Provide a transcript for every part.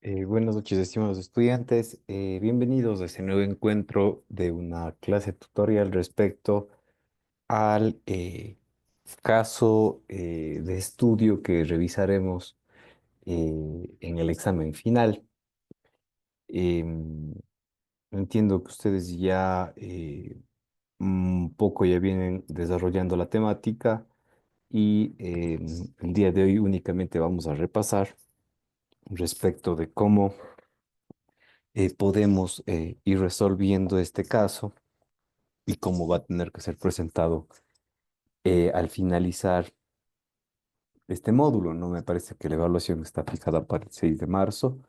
Buenas noches, estimados estudiantes. Bienvenidos a este nuevo encuentro de una clase tutorial respecto al caso de estudio que revisaremos en el examen final. Em, Entiendo que ustedes ya un poco ya vienen desarrollando la temática y el día de hoy únicamente vamos a repasar respecto de cómo podemos ir resolviendo este caso y cómo va a tener que ser presentado al finalizar este módulo, ¿no? Me parece que la evaluación está fijada para el 6 de marzo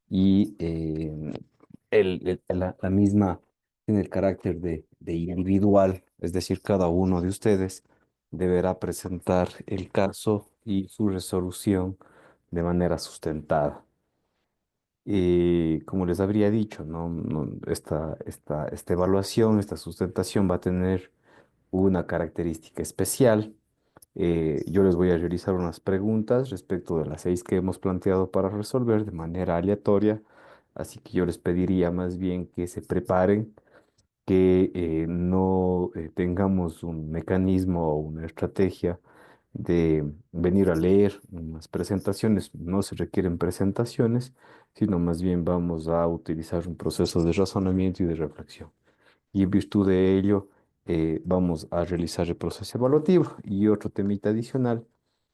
y la misma tiene el carácter de individual, es decir, cada uno de ustedes deberá presentar el caso y su resolución de manera sustentada. Como les habría dicho, esta evaluación, esta sustentación va a tener una característica especial. Yo les voy a realizar unas preguntas respecto de las 6 que hemos planteado para resolver de manera aleatoria, así que yo les pediría más bien que se preparen, que no tengamos un mecanismo o una estrategia de venir a leer unas presentaciones. No se requieren presentaciones, sino más bien vamos a utilizar un proceso de razonamiento y de reflexión. Y en virtud de ello, vamos a realizar el proceso evaluativo. Y otro temita adicional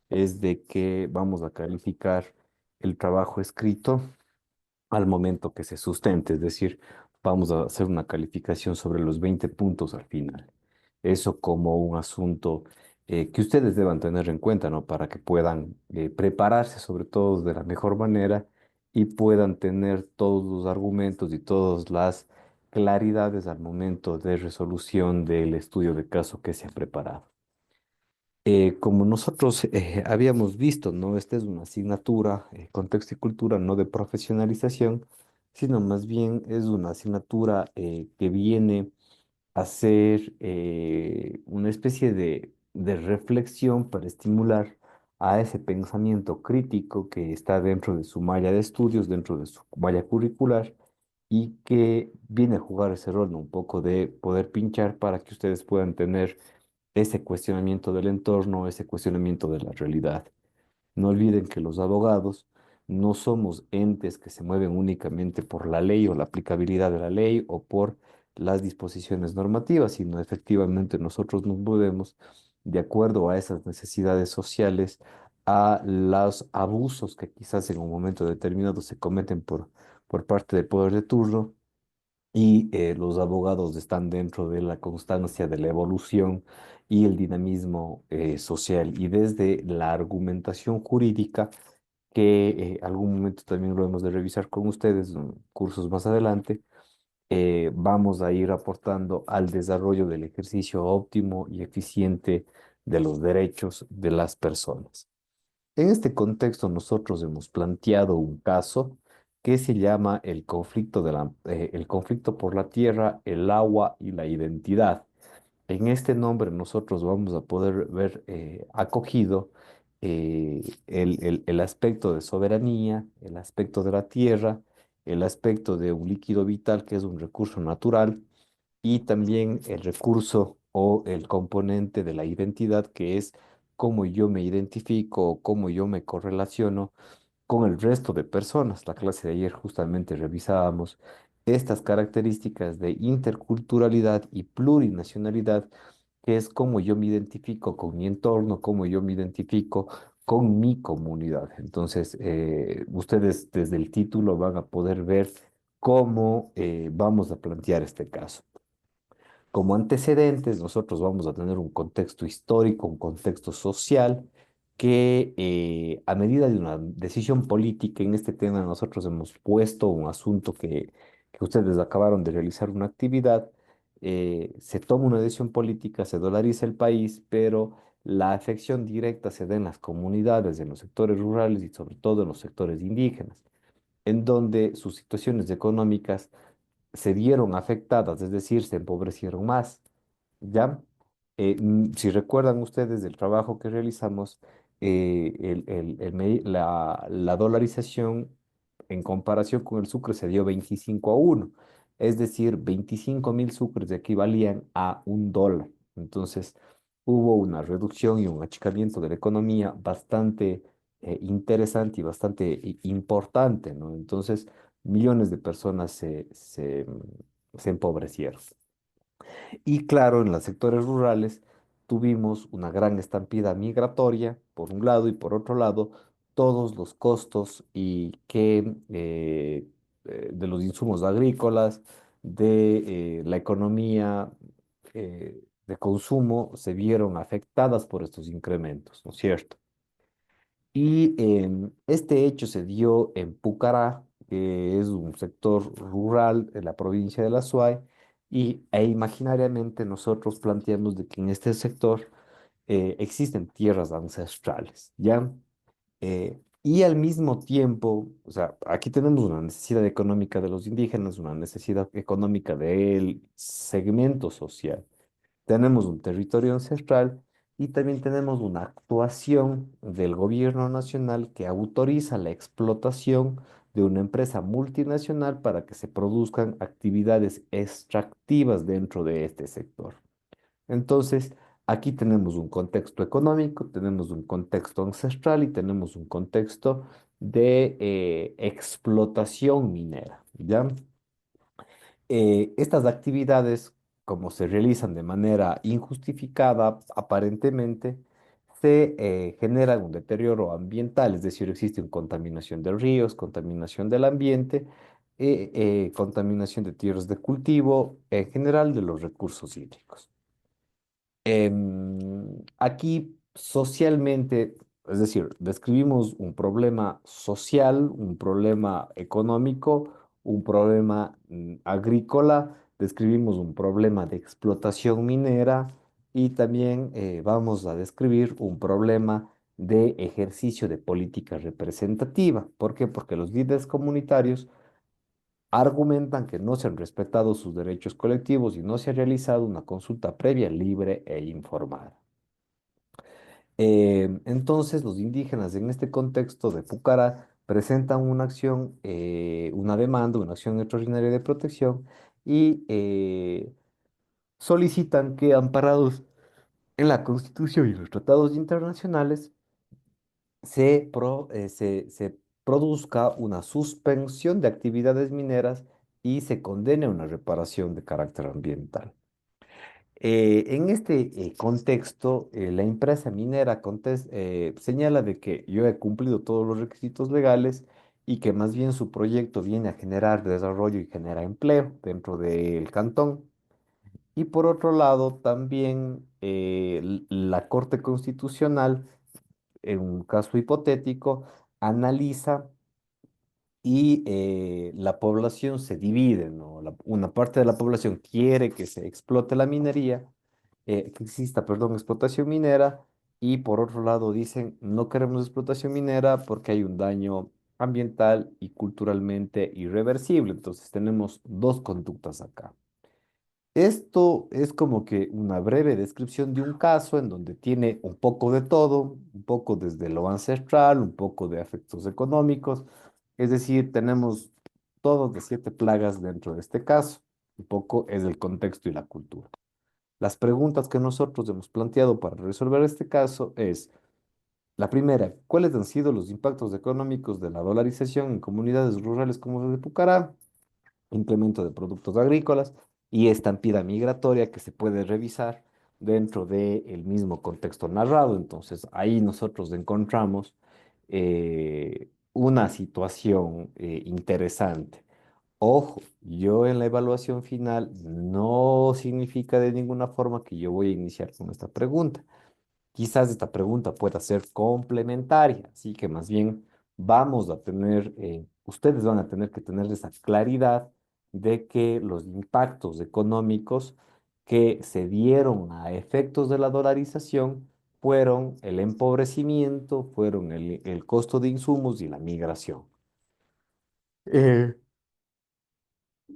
es de que vamos a calificar el trabajo escrito al momento que se sustente, es decir, vamos a hacer una calificación sobre los 20 puntos al final. Eso como un asunto que ustedes deban tener en cuenta, ¿no? Para que puedan prepararse sobre todo de la mejor manera y puedan tener todos los argumentos y todas las claridades al momento de resolución del estudio de caso que se ha preparado. Como nosotros habíamos visto, ¿no? Esta es una asignatura, contexto y cultura, no de profesionalización, sino más bien es una asignatura que viene a ser una especie de reflexión para estimular a ese pensamiento crítico que está dentro de su malla de estudios, dentro de su malla curricular, y que viene a jugar ese rol, ¿no? Un poco de poder pinchar para que ustedes puedan tener ese cuestionamiento del entorno, ese cuestionamiento de la realidad. No olviden que los abogados no somos entes que se mueven únicamente por la ley o la aplicabilidad de la ley o por las disposiciones normativas, sino efectivamente nosotros nos movemos de acuerdo a esas necesidades sociales, a los abusos que quizás en un momento determinado se cometen por parte del poder de turno, y los abogados están dentro de la constancia de la evolución y el dinamismo social. Y desde la argumentación jurídica, que algún momento también lo hemos de revisar con ustedes en cursos más adelante, vamos a ir aportando al desarrollo del ejercicio óptimo y eficiente de los derechos de las personas. En este contexto, nosotros hemos planteado un caso que se llama el conflicto por la tierra, el agua y la identidad. En este nombre nosotros vamos a poder ver acogido el aspecto de soberanía, el aspecto de la tierra, el aspecto de un líquido vital que es un recurso natural, y también el recurso o el componente de la identidad, que es cómo yo me identifico o cómo yo me correlaciono con el resto de personas. La clase de ayer justamente revisábamos estas características de interculturalidad y plurinacionalidad, que es cómo yo me identifico con mi entorno, cómo yo me identifico con mi comunidad. Entonces, ustedes desde el título van a poder ver cómo vamos a plantear este caso. Como antecedentes, nosotros vamos a tener un contexto histórico, un contexto social, que a medida de una decisión política en este tema, nosotros hemos puesto un asunto que ustedes acabaron de realizar una actividad. Se toma una decisión política, se dolariza el país, pero la afección directa se da en las comunidades, en los sectores rurales y sobre todo en los sectores indígenas, en donde sus situaciones económicas se vieron afectadas, es decir, se empobrecieron más. ¿Ya? Si recuerdan ustedes del trabajo que realizamos, la dolarización en comparación con el sucre se dio 25-1, es decir, 25.000 sucres equivalían a $1. Entonces, hubo una reducción y un achicamiento de la economía bastante interesante y bastante importante, ¿no? Entonces, millones de personas se empobrecieron. Y claro, en los sectores rurales tuvimos una gran estampida migratoria, por un lado, y por otro lado, todos los costos de los insumos agrícolas, de la economía de consumo, se vieron afectadas por estos incrementos, ¿no es cierto? Y este hecho se dio en Pucará, que es un sector rural de la provincia de La Suay, e imaginariamente nosotros planteamos de que en este sector existen tierras ancestrales, ¿ya? Y al mismo tiempo, o sea, aquí tenemos una necesidad económica de los indígenas, una necesidad económica del segmento social. Tenemos un territorio ancestral y también tenemos una actuación del gobierno nacional que autoriza la explotación de una empresa multinacional para que se produzcan actividades extractivas dentro de este sector. Entonces, aquí tenemos un contexto económico, tenemos un contexto ancestral y tenemos un contexto de explotación minera, ¿ya? Estas actividades, como se realizan de manera injustificada, aparentemente, se genera un deterioro ambiental, es decir, existe una contaminación de ríos, contaminación del ambiente, contaminación de tierras de cultivo, en general de los recursos hídricos. Aquí socialmente, es decir, describimos un problema social, un problema económico, un problema agrícola, describimos un problema de explotación minera y también vamos a describir un problema de ejercicio de política representativa. ¿Por qué? Porque los líderes comunitarios argumentan que no se han respetado sus derechos colectivos y no se ha realizado una consulta previa, libre e informada. Entonces, los indígenas en este contexto de Pucará presentan una acción, una demanda, una acción extraordinaria de protección y solicitan que, amparados en la Constitución y los tratados internacionales, se produzca una suspensión de actividades mineras y se condene a una reparación de carácter ambiental. En este contexto, la empresa minera señala de que yo he cumplido todos los requisitos legales y que más bien su proyecto viene a generar desarrollo y genera empleo dentro del cantón. Y por otro lado, también la Corte Constitucional, en un caso hipotético, analiza y la población se divide, ¿no? Una parte de la población quiere que se explote la minería, que exista, perdón, explotación minera, y por otro lado dicen, no queremos explotación minera porque hay un daño ambiental y culturalmente irreversible. Entonces tenemos dos conductas acá. Esto es como que una breve descripción de un caso en donde tiene un poco de todo, un poco desde lo ancestral, un poco de efectos económicos, es decir, tenemos todos de 7 plagas dentro de este caso, un poco es el contexto y la cultura. Las preguntas que nosotros hemos planteado para resolver este caso es, la primera, ¿cuáles han sido los impactos económicos de la dolarización en comunidades rurales como las de Pucará? Incremento de productos agrícolas y estampida migratoria que se puede revisar dentro del mismo contexto narrado. Entonces, ahí nosotros encontramos una situación interesante. Ojo, yo en la evaluación final no significa de ninguna forma que yo voy a iniciar con esta pregunta. Quizás esta pregunta pueda ser complementaria, así que más bien vamos a tener, ustedes van a tener que tener esa claridad de que los impactos económicos que se dieron a efectos de la dolarización fueron el empobrecimiento, fueron el costo de insumos y la migración. Eh,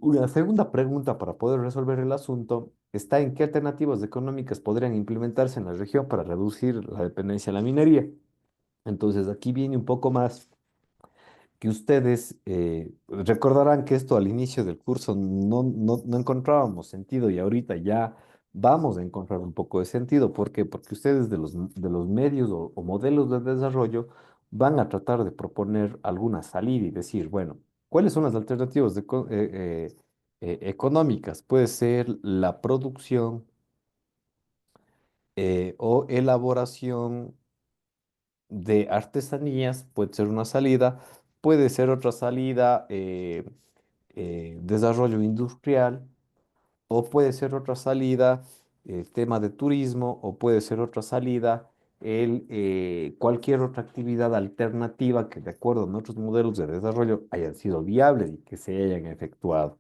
una segunda pregunta para poder resolver el asunto está en qué alternativas económicas podrían implementarse en la región para reducir la dependencia a la minería. Entonces aquí viene un poco más que ustedes recordarán que esto al inicio del curso no encontrábamos sentido y ahorita ya vamos a encontrar un poco de sentido. ¿Por qué? Porque ustedes de los medios o modelos de desarrollo van a tratar de proponer alguna salida y decir, bueno, ¿cuáles son las alternativas económicas? Puede ser la producción o elaboración de artesanías, puede ser una salida, puede ser otra salida, desarrollo industrial, o puede ser otra salida, tema de turismo, o puede ser otra salida, cualquier otra actividad alternativa que de acuerdo a nuestros modelos de desarrollo hayan sido viables y que se hayan efectuado.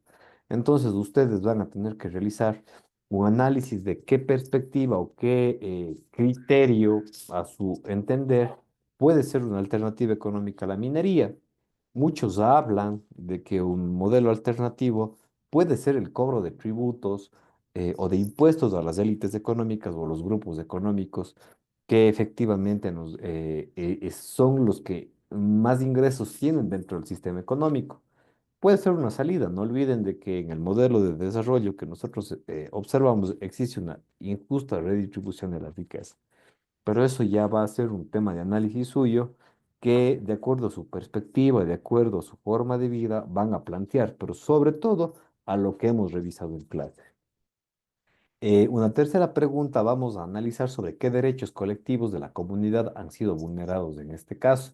Entonces ustedes van a tener que realizar un análisis de qué perspectiva o qué criterio, a su entender, puede ser una alternativa económica a la minería. Muchos hablan de que un modelo alternativo puede ser el cobro de tributos o de impuestos a las élites económicas o a los grupos económicos que efectivamente son los que más ingresos tienen dentro del sistema económico. Puede ser una salida. No olviden de que en el modelo de desarrollo que nosotros observamos existe una injusta redistribución de la riqueza. Pero eso ya va a ser un tema de análisis suyo que, de acuerdo a su perspectiva, de acuerdo a su forma de vida, van a plantear, pero sobre todo a lo que hemos revisado en clase. Una tercera pregunta vamos a analizar sobre qué derechos colectivos de la comunidad han sido vulnerados en este caso.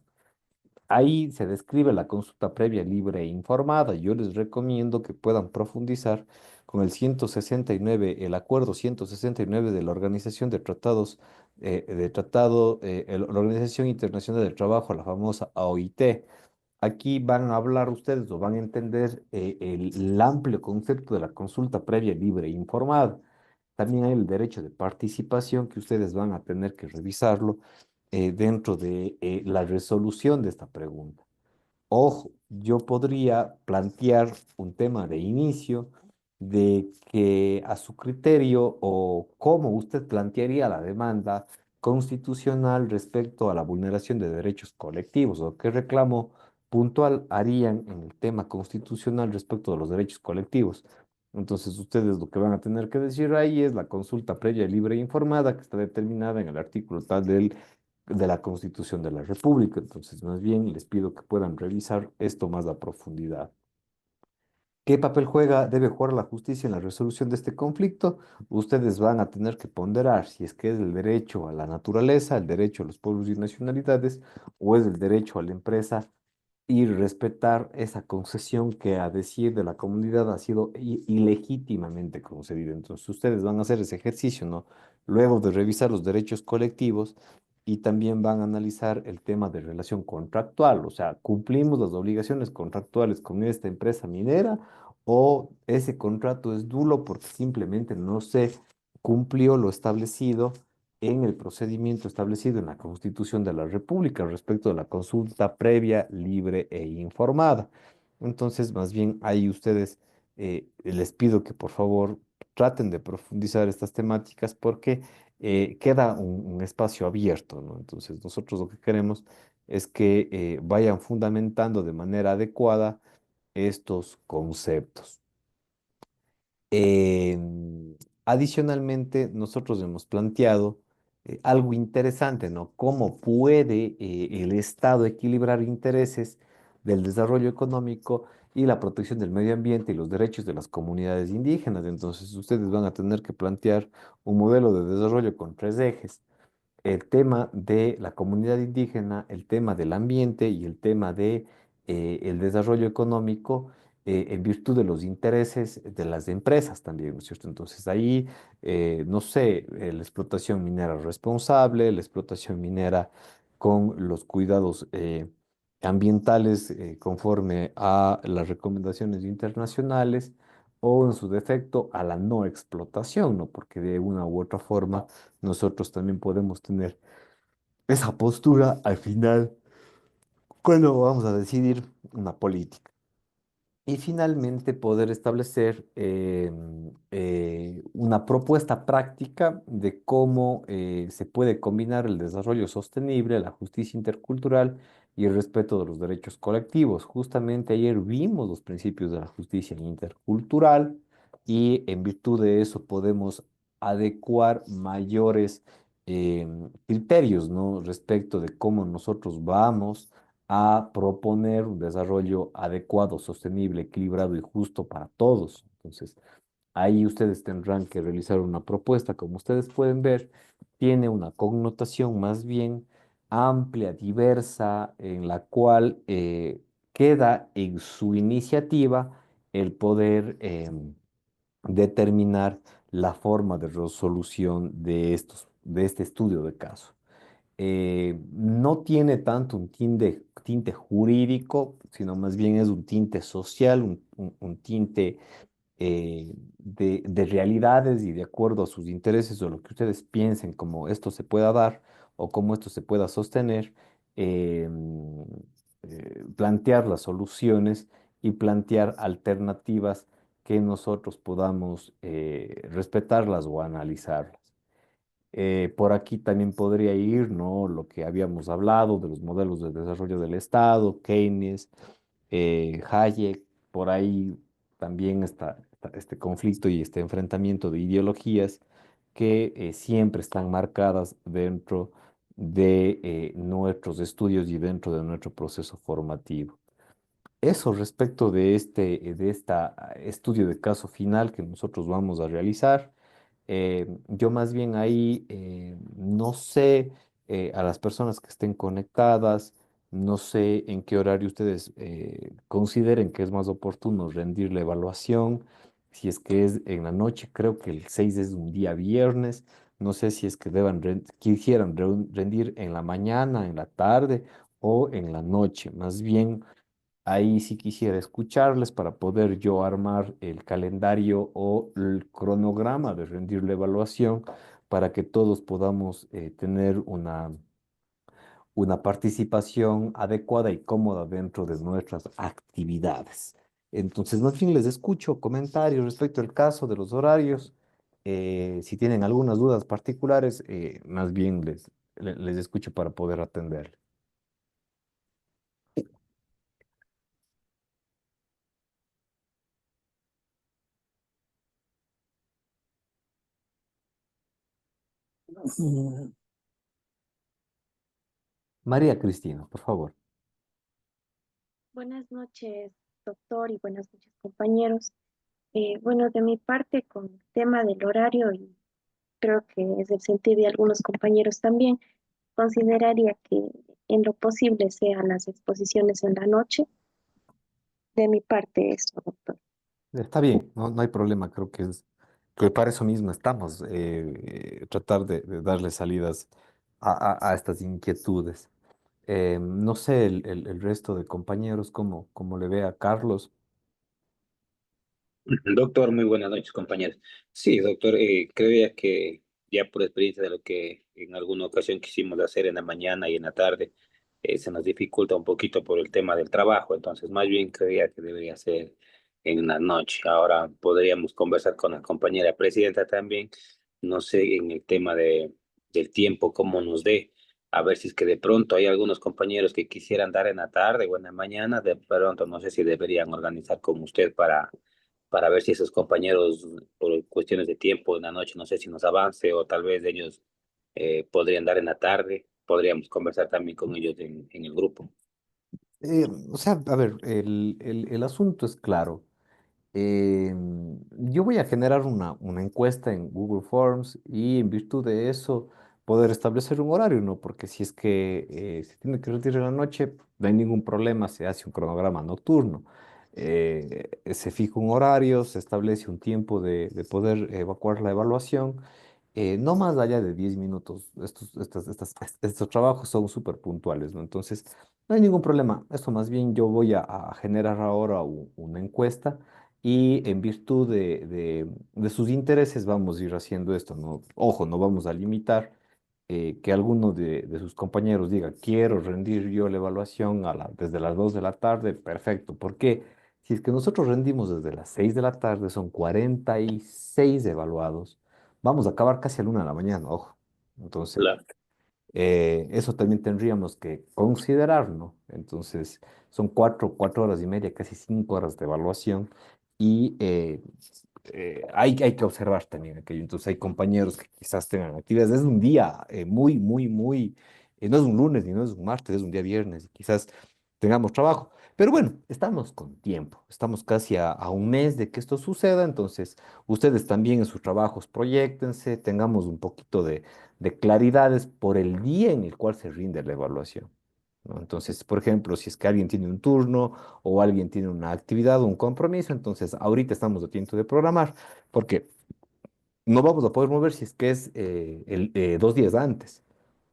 Ahí se describe la consulta previa libre e informada. Yo les recomiendo que puedan profundizar con el 169, el acuerdo 169 de la Organización de Tratados, la Organización Internacional del Trabajo, la famosa OIT. Aquí van a hablar ustedes o van a entender el amplio concepto de la consulta previa libre e informada. También hay el derecho de participación que ustedes van a tener que revisarlo dentro de la resolución de esta pregunta. Ojo, yo podría plantear un tema de inicio de que a su criterio o cómo usted plantearía la demanda constitucional respecto a la vulneración de derechos colectivos o qué reclamo puntual harían en el tema constitucional respecto a los derechos colectivos. Entonces, ustedes lo que van a tener que decir ahí es la consulta previa, libre e informada que está determinada en el artículo tal de la Constitución de la República. Entonces, más bien les pido que puedan revisar esto más a profundidad. ¿Qué papel debe jugar la justicia en la resolución de este conflicto? Ustedes van a tener que ponderar si es que es el derecho a la naturaleza, el derecho a los pueblos y nacionalidades, o es el derecho a la empresa y respetar esa concesión que a decir de la comunidad ha sido ilegítimamente concedida. Entonces, ustedes van a hacer ese ejercicio, ¿no? Luego de revisar los derechos colectivos y también van a analizar el tema de relación contractual, o sea, ¿cumplimos las obligaciones contractuales con esta empresa minera o ese contrato es nulo porque simplemente no se cumplió lo establecido en el procedimiento establecido en la Constitución de la República respecto de la consulta previa, libre e informada? Entonces, más bien ahí ustedes les pido que por favor traten de profundizar estas temáticas porque queda un espacio abierto, ¿no? Entonces, nosotros lo que queremos es que vayan fundamentando de manera adecuada estos conceptos. Adicionalmente, nosotros hemos planteado algo interesante, ¿no? ¿Cómo puede el Estado equilibrar intereses del desarrollo económico y la protección del medio ambiente y los derechos de las comunidades indígenas? Entonces, ustedes van a tener que plantear un modelo de desarrollo con tres ejes: el tema de la comunidad indígena, el tema del ambiente y el tema de el desarrollo económico en virtud de los intereses de las empresas también, ¿no es cierto? Entonces ahí, no sé, la explotación minera responsable, la explotación minera con los cuidados ambientales conforme a las recomendaciones internacionales o en su defecto a la no explotación, ¿no? Porque de una u otra forma nosotros también podemos tener esa postura al final cuando vamos a decidir una política. Y finalmente poder establecer una propuesta práctica de cómo se puede combinar el desarrollo sostenible, la justicia intercultural y el respeto de los derechos colectivos. Justamente ayer vimos los principios de la justicia intercultural y en virtud de eso podemos adecuar mayores criterios, ¿no? Respecto de cómo nosotros vamos a proponer un desarrollo adecuado, sostenible, equilibrado y justo para todos. Entonces, ahí ustedes tendrán que realizar una propuesta. Como ustedes pueden ver, tiene una connotación más bien amplia, diversa, en la cual queda en su iniciativa el poder determinar la forma de resolución de este estudio de caso. No tiene tanto un tinte jurídico, sino más bien es un tinte social, un tinte de realidades y de acuerdo a sus intereses o lo que ustedes piensen como esto se pueda dar o cómo esto se pueda sostener, eh, plantear las soluciones y plantear alternativas que nosotros podamos respetarlas o analizarlas. Por aquí también podría ir, ¿no? Lo que habíamos hablado de los modelos de desarrollo del Estado, Keynes, Hayek, por ahí también está este conflicto y este enfrentamiento de ideologías que siempre están marcadas dentro de nuestros estudios y dentro de nuestro proceso formativo. Eso respecto de esta estudio de caso final que nosotros vamos a realizar. Yo más bien ahí no sé a las personas que estén conectadas, no sé en qué horario ustedes consideren que es más oportuno rendir la evaluación. Si es que es en la noche, creo que el 6 es un día viernes. No sé si es que quisieran rendir en la mañana, en la tarde o en la noche. Más bien ahí sí quisiera escucharles para poder yo armar el calendario o el cronograma de rendir la evaluación para que todos podamos tener una participación adecuada y cómoda dentro de nuestras actividades. Entonces, más bien les escucho comentarios respecto al caso de los horarios. Si tienen algunas dudas particulares, más bien les escucho para poder atender. Mm, María Cristina, por favor. Buenas noches, doctor, y buenas noches, compañeros. Bueno, de mi parte, con el tema del horario, y creo que es el sentir de algunos compañeros también, consideraría que en lo posible sean las exposiciones en la noche. De mi parte, eso, doctor. Está bien, no hay problema, creo que para eso mismo estamos, tratar de darle salidas a estas inquietudes. No sé, el resto de compañeros, cómo le ve a Carlos. Doctor, muy buenas noches, compañeros. Sí, doctor, creía que ya por experiencia de lo que en alguna ocasión quisimos hacer en la mañana y en la tarde, se nos dificulta un poquito por el tema del trabajo, entonces más bien creía que debería ser en la noche. Ahora podríamos conversar con la compañera presidenta también, no sé, en el tema del tiempo, cómo nos dé, a ver si es que de pronto hay algunos compañeros que quisieran dar en la tarde o en la mañana, de pronto no sé si deberían organizar con usted para ver si esos compañeros, por cuestiones de tiempo en la noche, no sé si nos avance o tal vez ellos podrían dar en la tarde, podríamos conversar también con ellos en el grupo. O sea, a ver, el asunto es claro. Yo voy a generar una encuesta en Google Forms y en virtud de eso poder establecer un horario, ¿no? Porque si es que se tiene que retirar en la noche, no hay ningún problema, se hace un cronograma nocturno. Se fija un horario, se establece un tiempo de poder evacuar la evaluación, no más allá de 10 minutos. Estos trabajos son súper puntuales, ¿no? Entonces, no hay ningún problema. Esto más bien yo voy a generar ahora una encuesta y en virtud de sus intereses vamos a ir haciendo esto, ¿no? Ojo, no vamos a limitar que alguno de sus compañeros diga, quiero rendir yo la evaluación desde las 2 de la tarde, perfecto. Porque si es que nosotros rendimos desde las 6 de la tarde, son 46 evaluados, vamos a acabar casi a la 1 de la mañana, ojo. Entonces, Claro. Eso también tendríamos que considerar, ¿no? Entonces, son 4 horas y media, casi 5 horas de evaluación y hay que observar también aquello. Entonces, hay compañeros que quizás tengan actividades. Es un día no es un lunes ni no es un martes, es un día viernes y quizás tengamos trabajo. Pero bueno, estamos con tiempo, estamos casi a un mes de que esto suceda, entonces ustedes también en sus trabajos proyéctense, tengamos un poquito de claridades por el día en el cual se rinde la evaluación, ¿no? Entonces, por ejemplo, si es que alguien tiene un turno o alguien tiene una actividad o un compromiso, entonces ahorita estamos a tiempo de programar, porque no vamos a poder mover si es que es 2 días antes,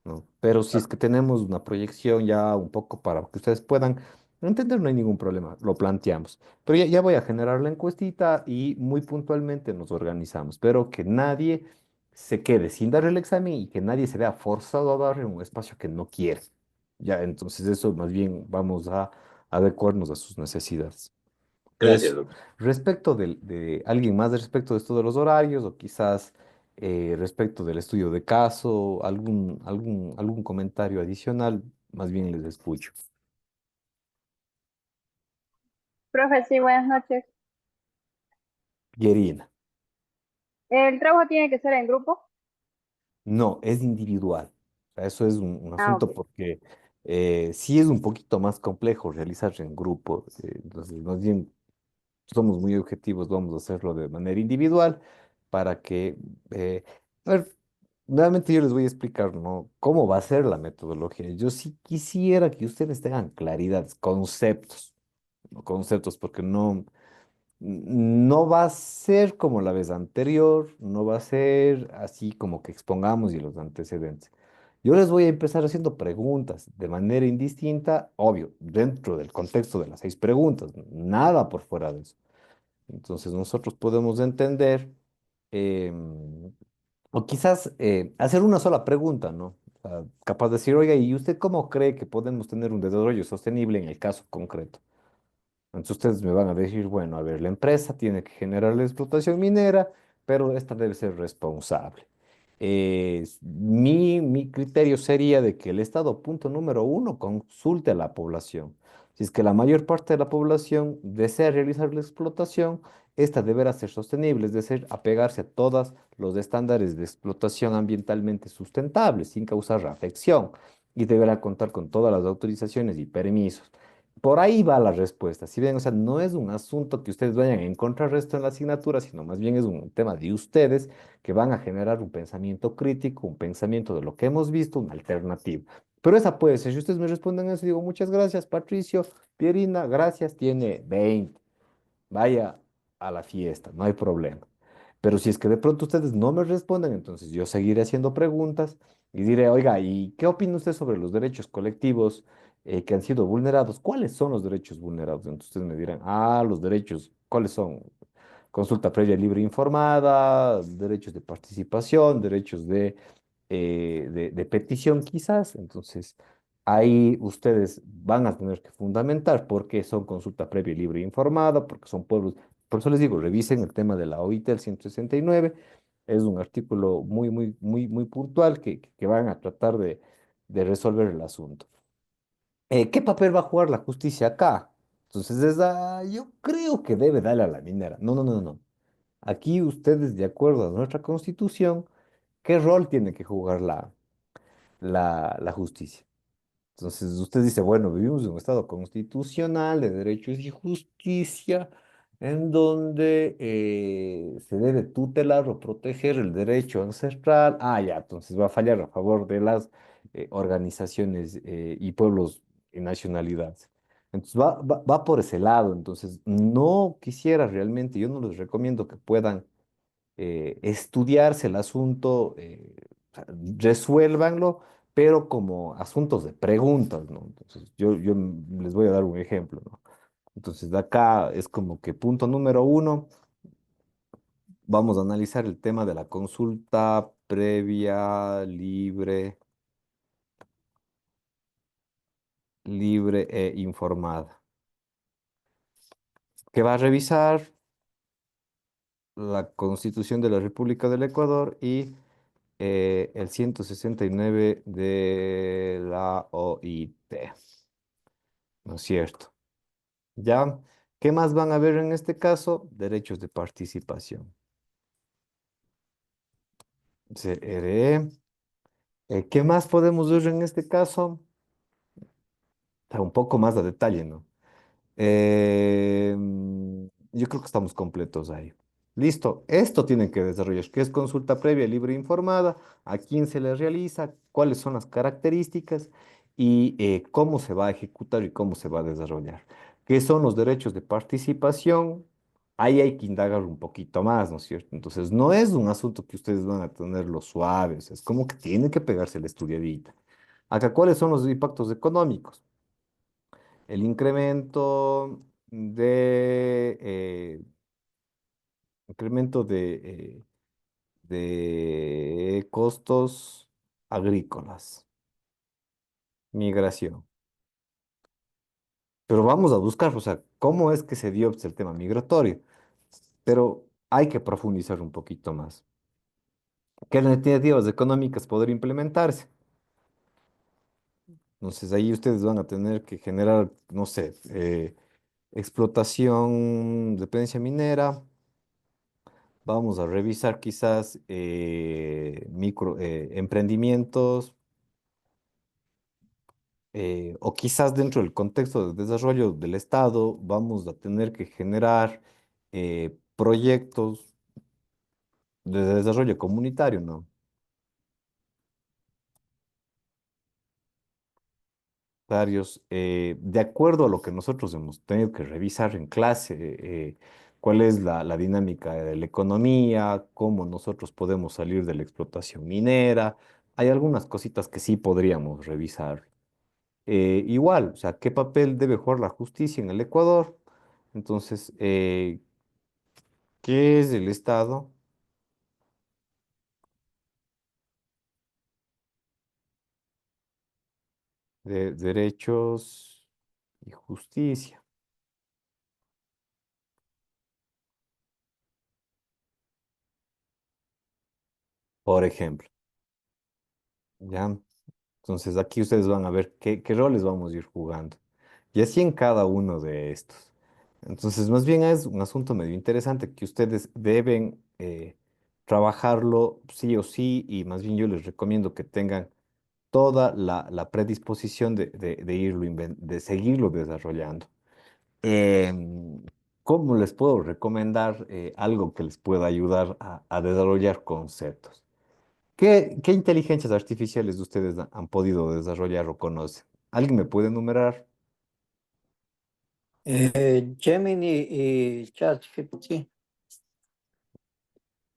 ¿no? Pero si es que tenemos una proyección ya un poco para que ustedes puedan entender, no hay ningún problema, lo planteamos. Pero ya voy a generar la encuestita y muy puntualmente nos organizamos. Pero que nadie se quede sin dar el examen y que nadie se vea forzado a dar en un espacio que no quiere. Ya, entonces eso más bien vamos a adecuarnos a sus necesidades. Gracias, Eso. doctor. Respecto de alguien más, respecto de esto de los horarios o quizás respecto del estudio de caso, algún comentario adicional, más bien les escucho. Profe, sí, buenas noches. Yerina, ¿El trabajo tiene que ser en grupo? no, es individual. O sea, eso es un Ah, asunto ok. porque sí es un poquito más complejo realizarse en grupo. Entonces, más bien somos muy objetivos, vamos a hacerlo de manera individual para que, a ver, nuevamente yo les voy a explicar, ¿no? Cómo va a ser la metodología. Yo sí quisiera que ustedes tengan claridad, conceptos, ¿no? Conceptos, porque no va a ser como la vez anterior, no va a ser así como que expongamos y los antecedentes. Yo les voy a empezar haciendo preguntas de manera indistinta, obvio, dentro del contexto de las 6 preguntas, nada por fuera de eso. Entonces nosotros podemos entender, em, o quizás hacer una sola pregunta, ¿no? O sea, capaz de decir, oiga, ¿y usted cómo cree que podemos tener un desarrollo sostenible en el caso concreto? Entonces ustedes me van a decir, bueno, a ver, la empresa tiene que generar la explotación minera, pero esta debe ser responsable. Mi criterio sería de que el Estado, punto número uno, consulte a la población. Si es que la mayor parte de la población desea realizar la explotación, esta deberá ser sostenible, es decir, apegarse a todos los estándares de explotación ambientalmente sustentables, sin causar afección, y deberá contar con todas las autorizaciones y permisos. Por ahí va la respuesta. Si bien, o sea, no es un asunto que ustedes vayan a encontrar esto en la asignatura, sino más bien es un tema de ustedes que van a generar un pensamiento crítico, un pensamiento de lo que hemos visto, una alternativa. Pero esa puede ser. Si ustedes me responden eso, digo, muchas gracias, Patricio, Pierina, gracias, tiene 20. Vaya a la fiesta, no hay problema. Pero si es que de pronto ustedes no me responden, entonces yo seguiré haciendo preguntas y diré, oiga, ¿y qué opina usted sobre los derechos colectivos que han sido vulnerados? ¿Cuáles son los derechos vulnerados? Entonces ustedes me dirán, los derechos, ¿cuáles son? Consulta previa libre e informada, derechos de participación, derechos de petición quizás. Entonces, ahí ustedes van a tener que fundamentar por qué son consulta previa libre e informada, porque son pueblos. Por eso les digo, revisen el tema de la OIT, el 169. Es un artículo muy puntual que van a tratar de resolver el asunto. ¿Qué papel va a jugar la justicia acá? Entonces, yo creo que debe darle a la minera. No, no, no, no. Aquí ustedes, de acuerdo a nuestra constitución, ¿qué rol tiene que jugar la justicia? Entonces usted dice, bueno, vivimos en un estado constitucional de derechos y justicia, en donde se debe tutelar o proteger el derecho ancestral. Ya, entonces va a fallar a favor de las organizaciones y pueblos y nacionalidades. Entonces va por ese lado. Entonces no quisiera realmente, yo no les recomiendo que puedan estudiarse el asunto, resuélvanlo, pero como asuntos de preguntas, ¿no? Entonces, yo les voy a dar un ejemplo, ¿no? Entonces, de acá es como que punto número uno, vamos a analizar el tema de la consulta previa, libre e informada, que va a revisar la Constitución de la República del Ecuador y el 169 de la OIT, ¿no es cierto? ¿Ya? ¿Qué más van a ver en este caso? Derechos de participación. CRE. ¿Qué más podemos ver en este caso? Un poco más a detalle, ¿no? Yo creo que estamos completos ahí. Listo, esto tienen que desarrollar, que es consulta previa, libre e informada, a quién se le realiza, cuáles son las características y cómo se va a ejecutar y cómo se va a desarrollar. ¿Qué son los derechos de participación? Ahí hay que indagar un poquito más, ¿no es cierto? Entonces, no es un asunto que ustedes van a tenerlo suaves, es como que tienen que pegarse la estudiadita. Acá, ¿cuáles son los impactos económicos? El incremento de costos agrícolas, migración. Pero vamos a buscar, o sea, cómo es que se dio pues, el tema migratorio. Pero hay que profundizar un poquito más. ¿Qué alternativas económicas podrían implementarse? Entonces ahí ustedes van a tener que generar, no sé, explotación, dependencia minera. Vamos a revisar quizás micro emprendimientos o quizás dentro del contexto de desarrollo del Estado vamos a tener que generar proyectos de desarrollo comunitario, ¿no? Comunitarios, de acuerdo a lo que nosotros hemos tenido que revisar en clase, cuál es la dinámica de la economía, cómo nosotros podemos salir de la explotación minera. Hay algunas cositas que sí podríamos revisar. Igual, o sea, ¿qué papel debe jugar la justicia en el Ecuador? Entonces, ¿qué es el Estado? De derechos y justicia, por ejemplo. ¿Ya? Entonces, aquí ustedes van a ver qué roles vamos a ir jugando. Y así en cada uno de estos. Entonces, más bien es un asunto medio interesante que ustedes deben trabajarlo sí o sí, y más bien yo les recomiendo que tengan toda la predisposición de irlo, de seguirlo desarrollando. Em, ¿Cómo les puedo recomendar algo que les pueda ayudar a desarrollar conceptos? ¿Qué inteligencias artificiales ustedes han podido desarrollar o conocen? ¿Alguien me puede enumerar? Gemini y ChatGPT.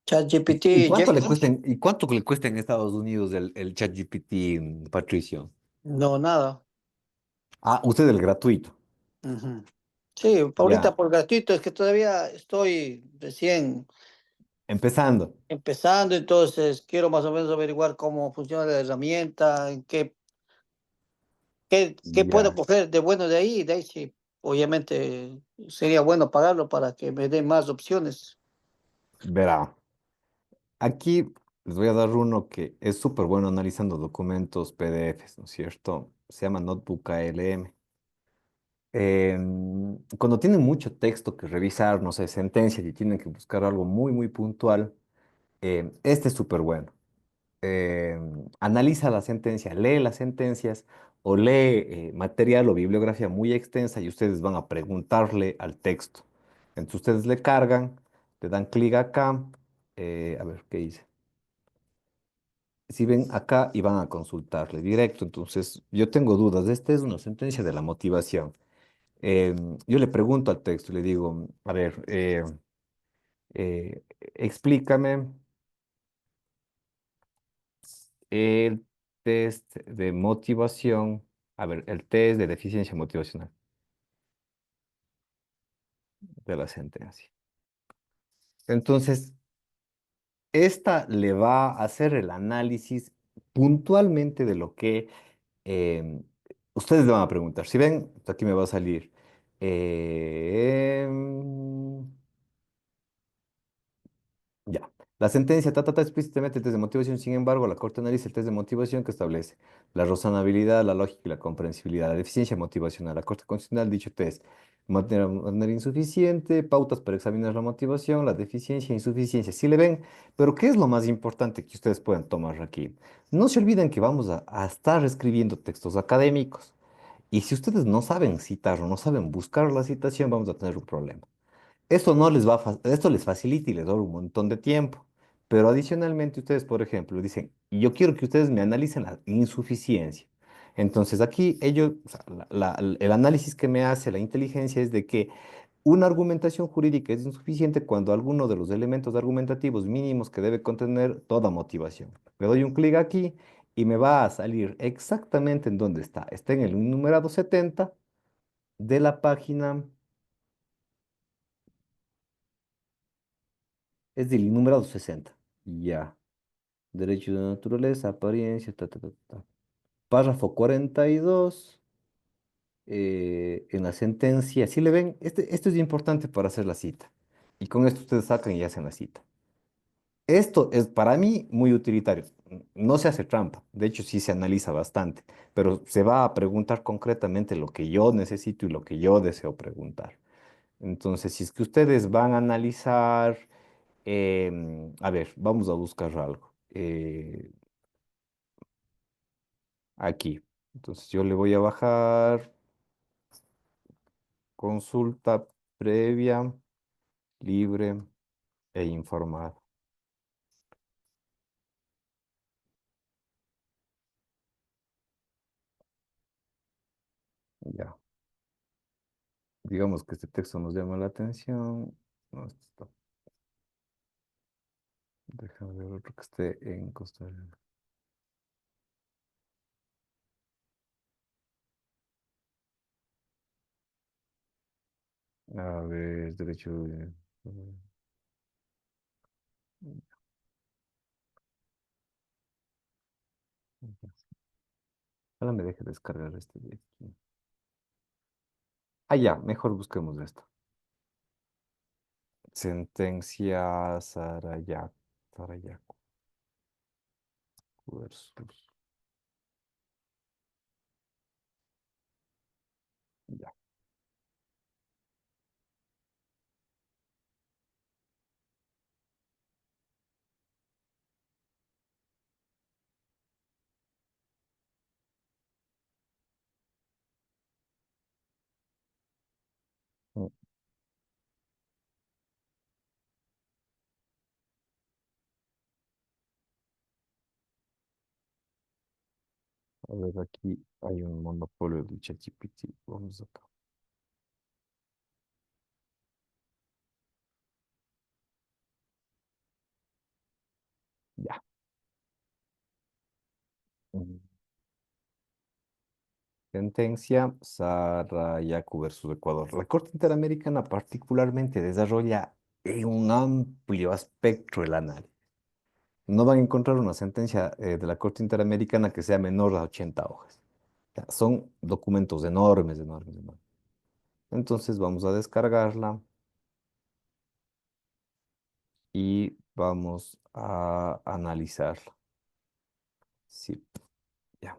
ChatGPT ¿Y y cuánto le Gemini. cuesta y cuánto le cuesta en Estados Unidos el ChatGPT, Patricio? No, nada. Ah, usted el gratuito. Ujú. Sí, ahorita Ya, por gratuito es que todavía estoy recién empezando. empezando, entonces quiero más o menos averiguar cómo funciona la herramienta, en qué puedo Ya, coger de bueno de ahí sí, obviamente sería bueno pagarlo para que me dé más opciones. verá. Aquí les voy a dar uno que es súper bueno analizando documentos PDFs, ¿no es cierto? Se llama Notebook ALM. Cuando tienen mucho texto que revisar, no sé, sentencias y tienen que buscar algo muy, muy puntual, este es súper bueno. Analiza la sentencia, lee las sentencias o lee material o bibliografía muy extensa y ustedes van a preguntarle al texto. Entonces ustedes le cargan, le dan clic acá, a ver qué dice. Si ven acá y van a consultarle directo, entonces yo tengo dudas. Esta es una sentencia de la motivación. Yo le pregunto al texto, le digo, a ver, explícame el test de motivación, a ver, el test de deficiencia motivacional de la sentencia. Entonces, esta le va a hacer el análisis puntualmente de lo que em, ustedes le van a preguntar. Si ven, aquí me va a salir. Ya. La sentencia trata explícitamente el test de motivación, sin embargo, la Corte analiza el test de motivación que establece la razonabilidad, la lógica y la comprensibilidad, la deficiencia motivacional. La Corte Constitucional, dicho test, manera insuficiente, pautas para examinar la motivación, la deficiencia e insuficiencia. Si le ven, pero ¿qué es lo más importante que ustedes pueden tomar aquí? No se olviden que vamos a estar escribiendo textos académicos. Y si ustedes no saben citar o no saben buscar la citación, vamos a tener un problema. Esto no les va a esto les facilita y les da un montón de tiempo. Pero adicionalmente ustedes, por ejemplo, dicen, yo quiero que ustedes me analicen la insuficiencia. Entonces aquí ellos, o sea, el análisis que me hace la inteligencia es de que una argumentación jurídica es insuficiente cuando alguno de los elementos argumentativos mínimos que debe contener toda motivación. Le doy un clic aquí y me va a salir exactamente en dónde está. Está en el enumerado 70 de la página. Es del número 60. Ya. Derecho de naturaleza, apariencia, ta, ta, ta, ta. Párrafo 42. En la sentencia. Si le ven, esto es importante para hacer la cita. Y con esto ustedes sacan y hacen la cita. Esto es para mí muy utilitario. No se hace trampa. De hecho, sí se analiza bastante. Pero se va a preguntar concretamente lo que yo necesito y lo que yo deseo preguntar. Entonces, si es que ustedes van a analizar. A ver, vamos a buscar algo. Aquí. Entonces yo le voy a bajar consulta previa, libre e informada. Ya. Digamos que este texto nos llama la atención. No, esto está. Déjame ver otro que esté en Costa Rica. A ver, derecho de... Ahora me deje descargar este de aquí. Ah, ya, mejor busquemos esto. Sentencia Sarayaku versus. Ya. Mm, A ver, aquí hay un monopolio de ChatGPT. Vamos acá. Ya. Mm. Sentencia Sarayaku versus Ecuador. La Corte Interamericana particularmente desarrolla en un amplio espectro el análisis. No van a encontrar una sentencia de la Corte Interamericana que sea menor a 80 hojas. O sea, son documentos enormes, enormes, enormes. Entonces vamos a descargarla y vamos a analizarla. Sí, ya.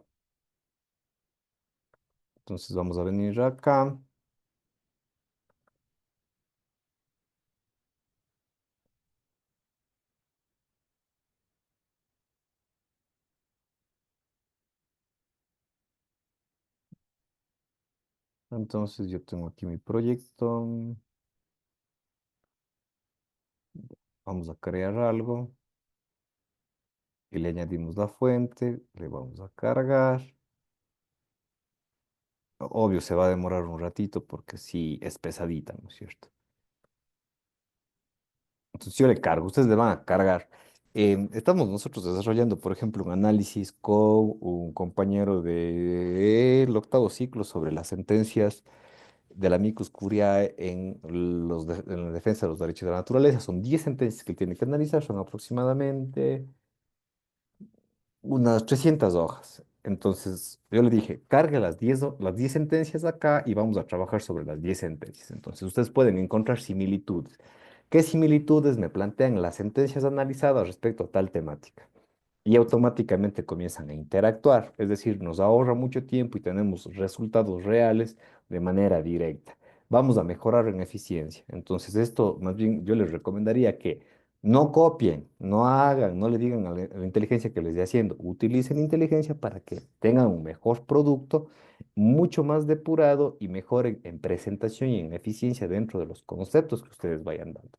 Entonces vamos a venir acá. Entonces yo tengo aquí mi proyecto. Vamos a crear algo y le añadimos la fuente, le vamos a cargar. Obvio, se va a demorar un ratito porque sí es pesadita, ¿no es cierto? Entonces yo le cargo, ustedes le van a cargar. Estamos nosotros desarrollando, por ejemplo, un análisis con un compañero del octavo ciclo sobre las sentencias de la amicus curiae en la defensa de los derechos de la naturaleza. Son 10 sentencias que él tiene que analizar, son aproximadamente unas 300 hojas. Entonces, yo le dije, cargue las 10 sentencias acá y vamos a trabajar sobre las 10 sentencias. Entonces, ustedes pueden encontrar similitudes. ¿Qué similitudes me plantean las sentencias analizadas respecto a tal temática? Y automáticamente comienzan a interactuar, es decir, nos ahorra mucho tiempo y tenemos resultados reales de manera directa. Vamos a mejorar en eficiencia. Entonces, esto más bien yo les recomendaría que no copien, no hagan, no le digan a la inteligencia que les esté haciendo. Utilicen inteligencia para que tengan un mejor producto, mucho más depurado y mejor en presentación y en eficiencia dentro de los conceptos que ustedes vayan dando.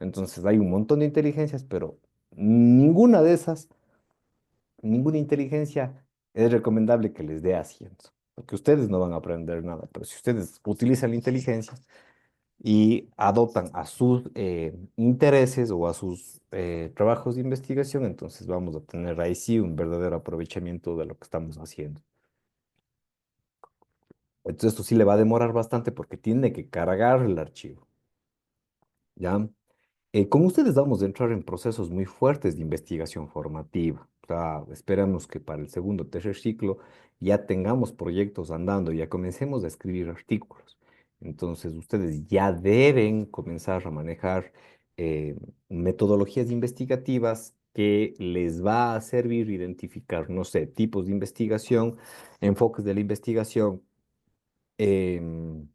Entonces, hay un montón de inteligencias, pero ninguna de esas ninguna inteligencia es recomendable que les dé asiento, porque ustedes no van a aprender nada, pero si ustedes utilizan la inteligencia y adoptan a sus intereses o a sus trabajos de investigación, entonces vamos a tener ahí sí un verdadero aprovechamiento de lo que estamos haciendo. Entonces esto sí le va a demorar bastante porque tiene que cargar el archivo, ¿ya? Con ustedes vamos a entrar en procesos muy fuertes de investigación formativa. O sea, esperamos que para el segundo o tercer ciclo ya tengamos proyectos andando, ya comencemos a escribir artículos. Entonces, ustedes ya deben comenzar a manejar eh, metodologías investigativas que les va a servir identificar, no sé, tipos de investigación, enfoques de la investigación. em,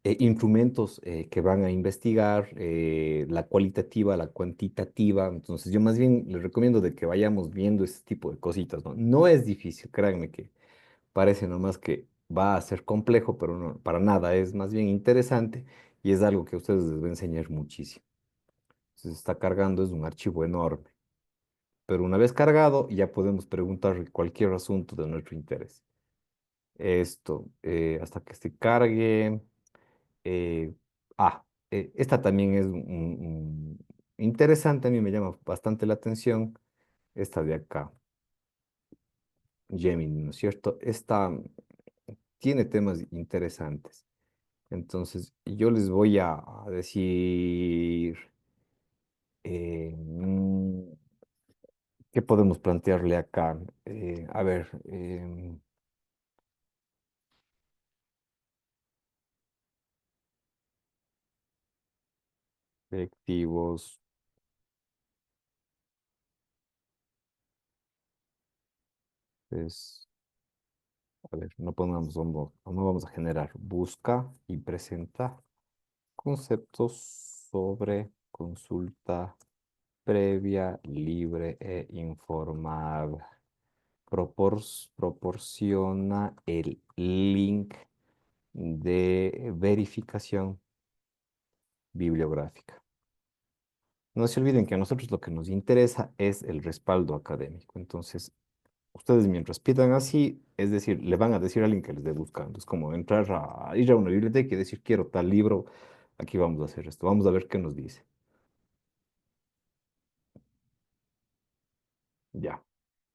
Instrumentos que van a investigar, la cualitativa, la cuantitativa. Entonces, yo más bien les recomiendo de que vayamos viendo ese tipo de cositas, ¿no? No es difícil, créanme que parece nomás que va a ser complejo, pero no, para nada, es más bien interesante y es algo que a ustedes les va a enseñar muchísimo. Entonces, está cargando, es un archivo enorme, pero una vez cargado, ya podemos preguntar cualquier asunto de nuestro interés. Esto, hasta que se cargue. Eh, esta también es interesante, a mí me llama bastante la atención, esta de acá, Gemini, ¿no es cierto? Esta tiene temas interesantes. Entonces, yo les voy a decir, ¿qué podemos plantearle acá? A ver, directivos, pues, a ver, no vamos a generar, busca y presenta. Conceptos sobre consulta previa, libre e informada. Proporciona el link de verificación bibliográfica. No se olviden que a nosotros lo que nos interesa es el respaldo académico. Entonces, ustedes mientras pidan así, es decir, le van a decir a alguien que les esté buscando. Es como entrar a ir a una biblioteca y decir, quiero tal libro, aquí vamos a hacer esto. Vamos a ver qué nos dice. Ya.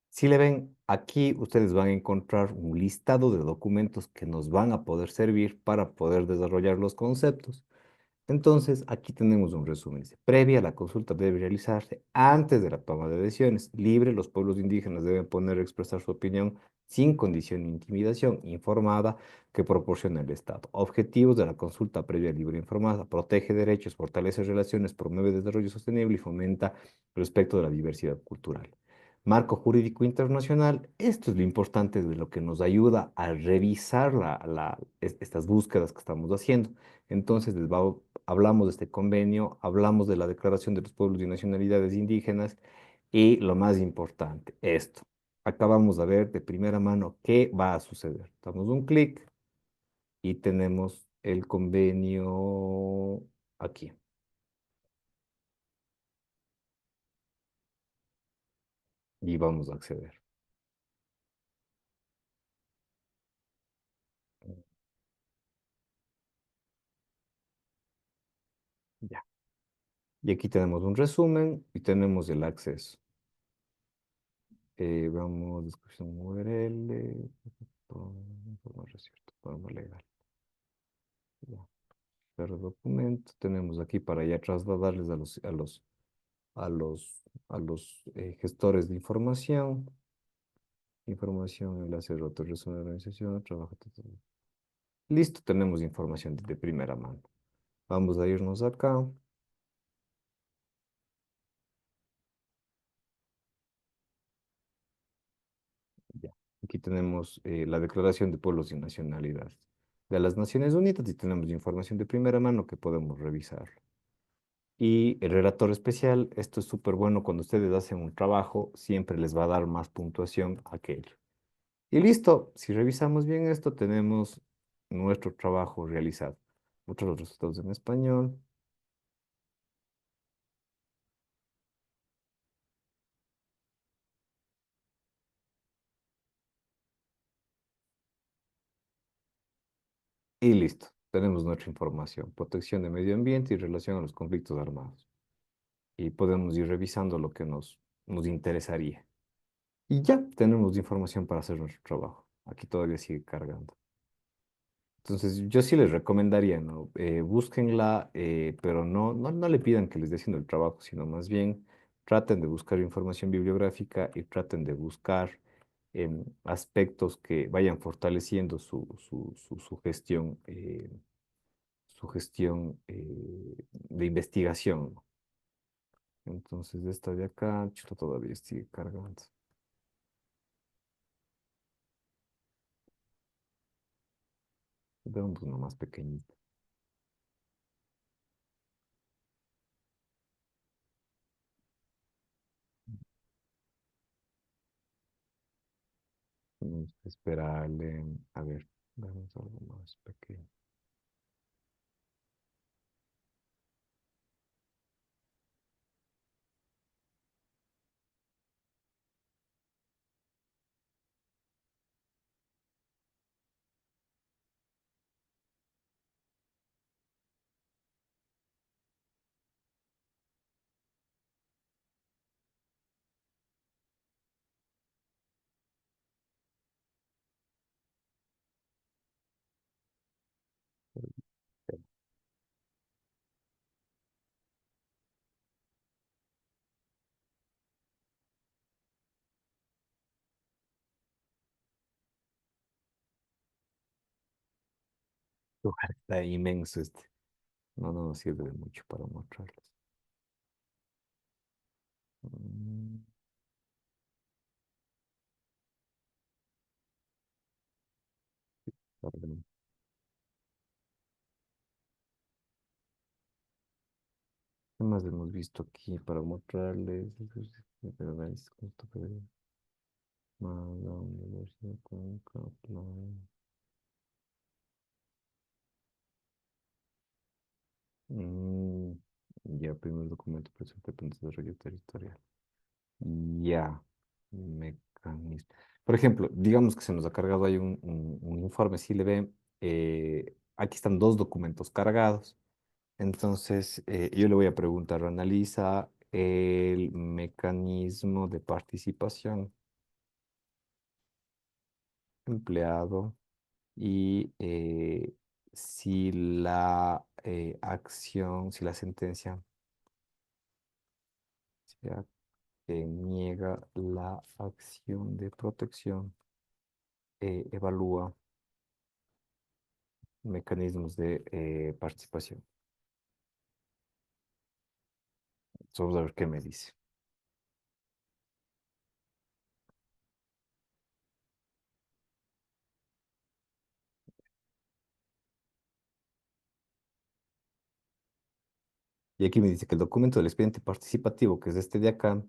Si le ven, aquí ustedes van a encontrar un listado de documentos que nos van a poder servir para poder desarrollar los conceptos. Entonces, aquí tenemos un resumen. Dice, previa, la consulta debe realizarse antes de la toma de decisiones. Libre, los pueblos indígenas deben poner a expresar su opinión sin condición de intimidación, informada, que proporciona el Estado. Objetivos de la consulta previa, libre e informada. Protege derechos, fortalece relaciones, promueve desarrollo sostenible y fomenta respecto de la diversidad cultural. Marco jurídico internacional, esto es lo importante de lo que nos ayuda a revisar estas búsquedas que estamos haciendo. Entonces, hablamos de este convenio, hablamos de la Declaración de los Pueblos y Nacionalidades Indígenas y lo más importante, esto. Acabamos de ver de primera mano qué va a suceder. Damos un clic y tenemos el convenio aquí. Y vamos a acceder. Ya. Y aquí tenemos un resumen y tenemos el acceso. Vamos, descripción URL, forma recierto, forma legal. Ya. Pero documento tenemos aquí para ya trasladarles a los gestores de información. Información, enlace roto, resumen de organización, trabajo. Listo, tenemos información de primera mano. Vamos a irnos acá. Aquí tenemos la Declaración de Pueblos y Nacionalidades de las Naciones Unidas y tenemos información de primera mano que podemos revisar. Y el relator especial, esto es súper bueno cuando ustedes hacen un trabajo, siempre les va a dar más puntuación a aquello. Y listo, si revisamos bien esto, tenemos nuestro trabajo realizado. Otros resultados en español. Y listo, tenemos nuestra información. Protección de medio ambiente y relación a los conflictos armados. Y podemos ir revisando lo que nos interesaría. Y ya tenemos información para hacer nuestro trabajo. Aquí todavía sigue cargando. Entonces, yo sí les recomendaría, ¿no? Búsquenla, pero no le pidan que les dé haciendo el trabajo, sino más bien traten de buscar información bibliográfica y traten de buscar aspectos que vayan fortaleciendo su gestión de investigación, ¿no? Entonces, esta de acá, chuta, todavía sigue cargando. Veamos una más pequeñita. Vamos a esperarle. A ver, veamos algo más pequeño. Está inmenso este. No nos sirve de mucho para mostrarles. Mm, perdón. ¿Qué más hemos visto aquí para mostrarles? Mm, ya, primer documento presente para el desarrollo territorial. Ya, mecanismo. Por ejemplo, digamos que se nos ha cargado ahí un informe, si le ven, aquí están dos documentos cargados. Entonces, yo le voy a preguntar, analiza el mecanismo de participación empleado y si la acción, si la sentencia sea que niega la acción de protección, evalúa mecanismos de participación. Vamos a ver qué me dice. Y aquí me dice que el documento del expediente participativo, que es este de acá,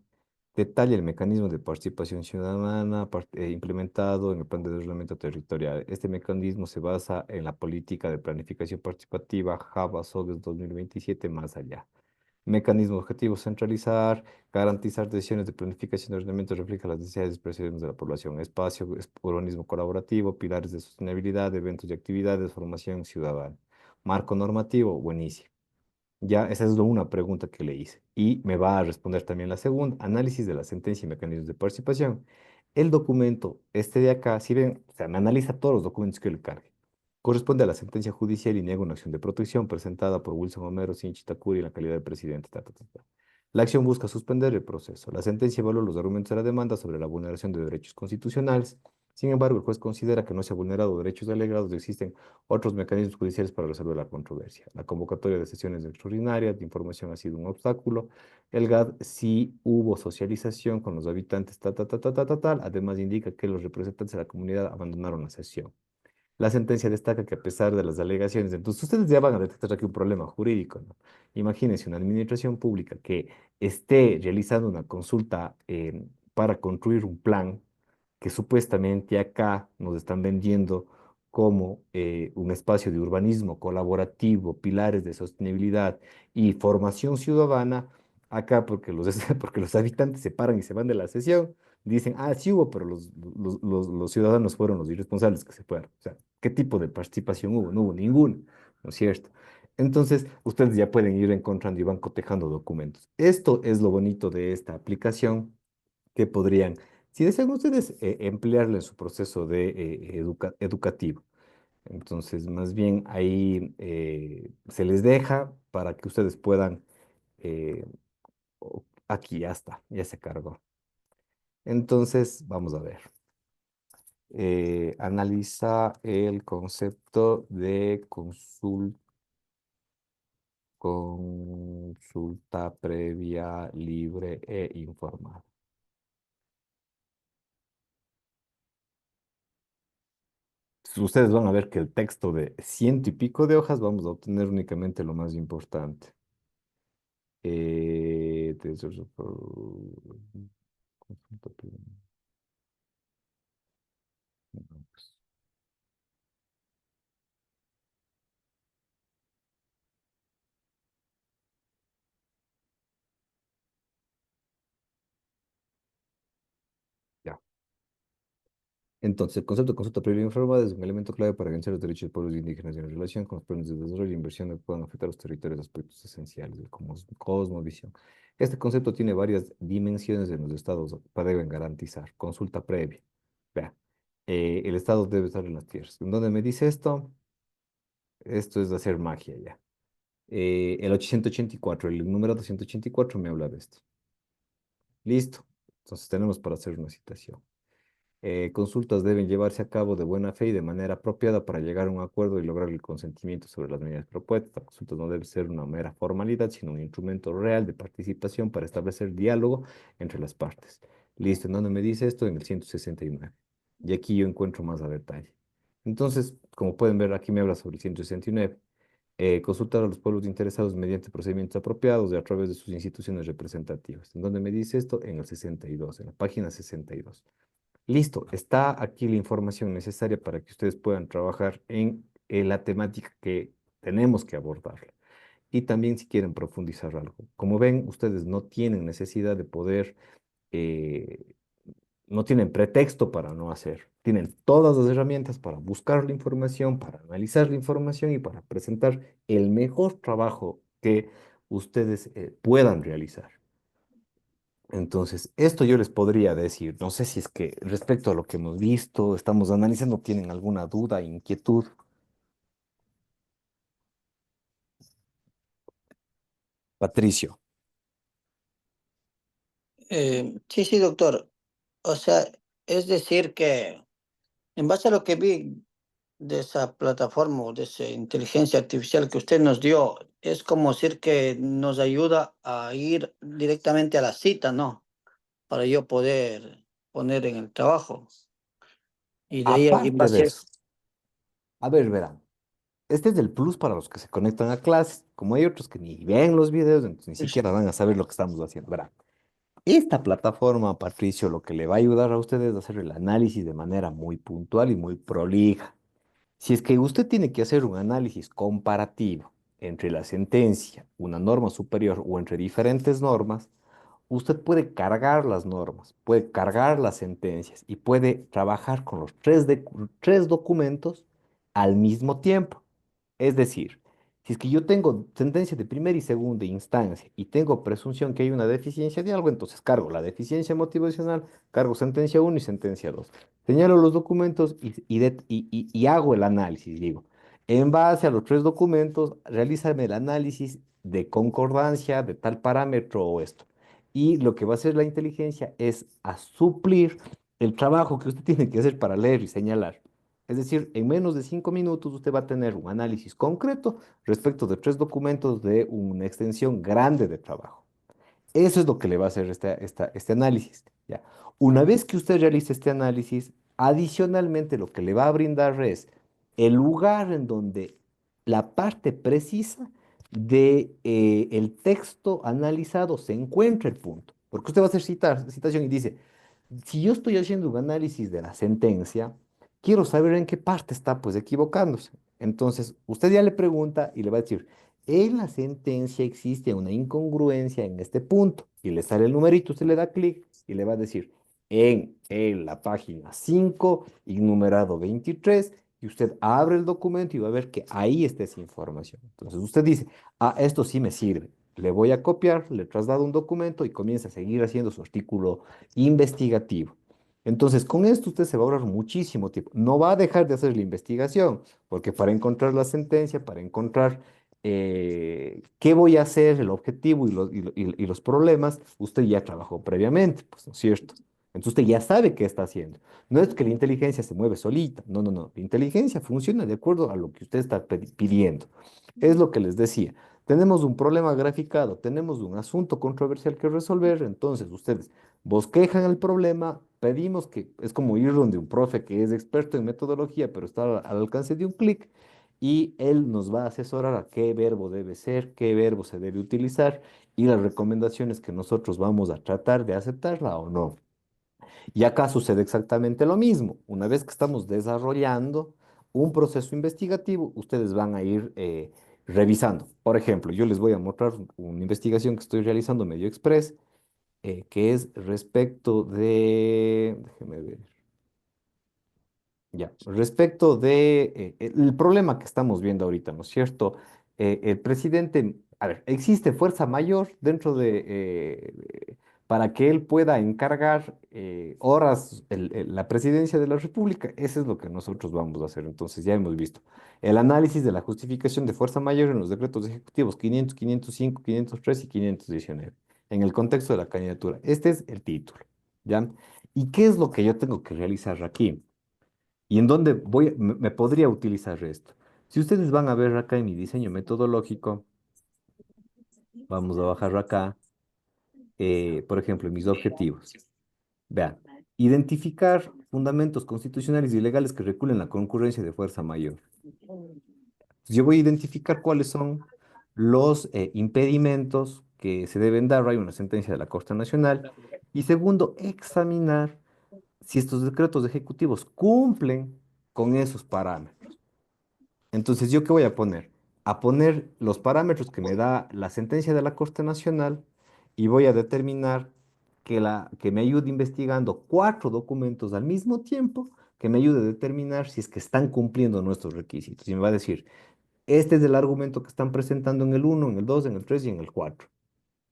detalla el mecanismo de participación ciudadana implementado en el plan de desarrollo territorial. Este mecanismo se basa en la política de planificación participativa JAVA SOGES 2027 más allá. Mecanismo objetivo, centralizar, garantizar decisiones de planificación de ordenamiento refleja las necesidades y expresiones de la población. Espacio, urbanismo colaborativo, pilares de sostenibilidad, eventos y actividades, formación ciudadana. Marco normativo, buenísimo. Ya, esa es una pregunta que le hice. Y me va a responder también la segunda, análisis de la sentencia y mecanismos de participación. El documento, este de acá, si ven, o sea, me analiza todos los documentos que yo le cargue. Corresponde a la sentencia judicial y niega una acción de protección presentada por Wilson Homero Sinchi Takuri en la calidad de presidente. Ta. La acción busca suspender el proceso. La sentencia evalúa los argumentos de la demanda sobre la vulneración de derechos constitucionales. Sin embargo, el juez considera que no se ha vulnerado derechos alegados y existen otros mecanismos judiciales para resolver la controversia. La convocatoria de sesiones extraordinarias de información ha sido un obstáculo. El GAD sí hubo socialización con los habitantes, tal. Además, indica que los representantes de la comunidad abandonaron la sesión. La sentencia destaca que a pesar de las alegaciones, entonces ustedes ya van a detectar aquí un problema jurídico, ¿no? Imagínense una administración pública que esté realizando una consulta para construir un plan que supuestamente acá nos están vendiendo como un espacio de urbanismo colaborativo, pilares de sostenibilidad y formación ciudadana, acá porque porque los habitantes se paran y se van de la sesión, dicen, ah, sí hubo, pero los ciudadanos fueron los irresponsables que se fueron. O sea, ¿qué tipo de participación hubo? No hubo ninguna, ¿no es cierto? Entonces, ustedes ya pueden ir encontrando y van cotejando documentos. Esto es lo bonito de esta aplicación que podrían, si desean ustedes, emplearla en su proceso de, educativo. Entonces, más bien ahí se les deja para que ustedes puedan, aquí ya está, ya se cargó. Entonces, vamos a ver. Analiza el concepto de consulta previa, libre e informada. Ustedes van a ver que el texto de ciento y pico de hojas vamos a obtener únicamente lo más importante. Eh, de- consulta previa. No, pues, ya. Entonces, el concepto de consulta previa informada es un elemento clave para vencer los derechos de pueblos indígenas en relación con los planes de desarrollo e inversión que puedan afectar a los territorios de aspectos esenciales del cosmovisión. Este concepto tiene varias dimensiones en los estados que deben garantizar. Consulta previa. Vea, el estado debe estar en las tierras. ¿En dónde me dice esto? Esto es hacer magia ya. El 884, el número 284 me habla de esto. Listo. Entonces tenemos para hacer una citación. Consultas deben llevarse a cabo de buena fe y de manera apropiada para llegar a un acuerdo y lograr el consentimiento sobre las medidas propuestas. La consulta no debe ser una mera formalidad, sino un instrumento real de participación para establecer diálogo entre las partes. Listo, ¿en dónde me dice esto? En el 169. Y aquí yo encuentro más a detalle. Entonces, como pueden ver, aquí me habla sobre el 169. Consultar a los pueblos interesados mediante procedimientos apropiados y a través de sus instituciones representativas. ¿En dónde me dice esto? En el 62, en la página 62. Listo, está aquí la información necesaria para que ustedes puedan trabajar en la temática que tenemos que abordar. Y también si quieren profundizar algo. Como ven, ustedes no tienen necesidad de poder, eh, no tienen pretexto para no hacer. Tienen todas las herramientas para buscar la información, para analizar la información y para presentar el mejor trabajo que ustedes puedan realizar. Entonces, esto yo les podría decir, no sé si es que respecto a lo que hemos visto, estamos analizando, tienen alguna duda, inquietud. Patricio. Sí, sí, doctor. O sea, es decir que en base a lo que vi de esa plataforma o de esa inteligencia artificial que usted nos dio, es como decir que nos ayuda a ir directamente a la cita, ¿no? Para yo poder poner en el trabajo. Y de ahí, en Aparte de base a eso, a ver, verán, este es el plus para los que se conectan a clases. Como hay otros que ni ven los videos, entonces ni eso. siquiera van a saber lo que estamos haciendo. Verán, esta plataforma, Patricio, lo que le va a ayudar a ustedes es hacer el análisis de manera muy puntual y muy prolija. Si es que usted tiene que hacer un análisis comparativo entre la sentencia, una norma superior o entre diferentes normas, usted puede cargar las normas, puede cargar las sentencias y puede trabajar con los tres documentos al mismo tiempo. Es decir, si es que yo tengo sentencia de primera y segunda instancia y tengo presunción que hay una deficiencia de algo, entonces cargo la deficiencia motivacional, cargo sentencia uno y sentencia 2. Señalo los documentos y hago el análisis. Digo, en base a los tres documentos, realízame el análisis de concordancia de tal parámetro o esto. Y lo que va a hacer la inteligencia es a suplir el trabajo que usted tiene que hacer para leer y señalar. Es decir, en menos de 5 minutos usted va a tener un análisis concreto respecto de 3 documentos de una extensión grande de trabajo. Eso es lo que le va a hacer este análisis. ¿Ya? Una vez que usted realice este análisis, adicionalmente lo que le va a brindar es el lugar en donde la parte precisa de el texto analizado se encuentra el punto. Porque usted va a hacer citación y dice, si yo estoy haciendo un análisis de la sentencia, quiero saber en qué parte está pues equivocándose. Entonces, usted ya le pregunta y le va a decir, en la sentencia existe una incongruencia en este punto y le sale el numerito, usted le da clic y le va a decir en la página 5 y numerado 23 y usted abre el documento y va a ver que ahí está esa información. Entonces usted dice, ah, esto sí me sirve. Le voy a copiar, le traslado un documento y comienza a seguir haciendo su artículo investigativo. Entonces, con esto usted se va a ahorrar muchísimo tiempo. No va a dejar de hacer la investigación, porque para encontrar la sentencia, para encontrar qué voy a hacer, el objetivo y los problemas, usted ya trabajó previamente, pues, ¿no es cierto? Entonces usted ya sabe qué está haciendo. No es que la inteligencia se mueve solita, no, no, no. La inteligencia funciona de acuerdo a lo que usted está pidiendo. Es lo que les decía. Tenemos un problema graficado, tenemos un asunto controversial que resolver, entonces ustedes bosquejan el problema, pedimos que, es como ir donde un profe que es experto en metodología, pero está al alcance de un clic, y él nos va a asesorar a qué verbo debe ser, qué verbo se debe utilizar y las recomendaciones que nosotros vamos a tratar de aceptarla o no. Y acá sucede exactamente lo mismo. Una vez que estamos desarrollando un proceso investigativo, ustedes van a ir revisando. Por ejemplo, yo les voy a mostrar una investigación que estoy realizando medio express, que es respecto de, déjeme ver. Ya, respecto de el problema que estamos viendo ahorita, ¿no es cierto? El presidente, a ver, existe fuerza mayor dentro de, para que él pueda encargar horas la presidencia de la República. Eso es lo que nosotros vamos a hacer. Entonces, ya hemos visto el análisis de la justificación de fuerza mayor en los decretos ejecutivos 500, 505, 503 y 519, en el contexto de la candidatura. Este es el título, ¿ya? ¿Y qué es lo que yo tengo que realizar aquí? ¿Y en dónde me podría utilizar esto? Si ustedes van a ver acá en mi diseño metodológico, vamos a bajar acá, por ejemplo, en mis objetivos. Vean, identificar fundamentos constitucionales y legales que reculen la concurrencia de fuerza mayor. Yo voy a identificar cuáles son los impedimentos que se deben dar. Hay una sentencia de la Corte Nacional. Y segundo, examinar si estos decretos ejecutivos cumplen con esos parámetros. Entonces, ¿yo qué voy a poner? A poner los parámetros que me da la sentencia de la Corte Nacional y voy a determinar que me ayude investigando 4 documentos al mismo tiempo, que me ayude a determinar si es que están cumpliendo nuestros requisitos. Y me va a decir, este es el argumento que están presentando en el uno, en el 2, en el 3 y en el 4.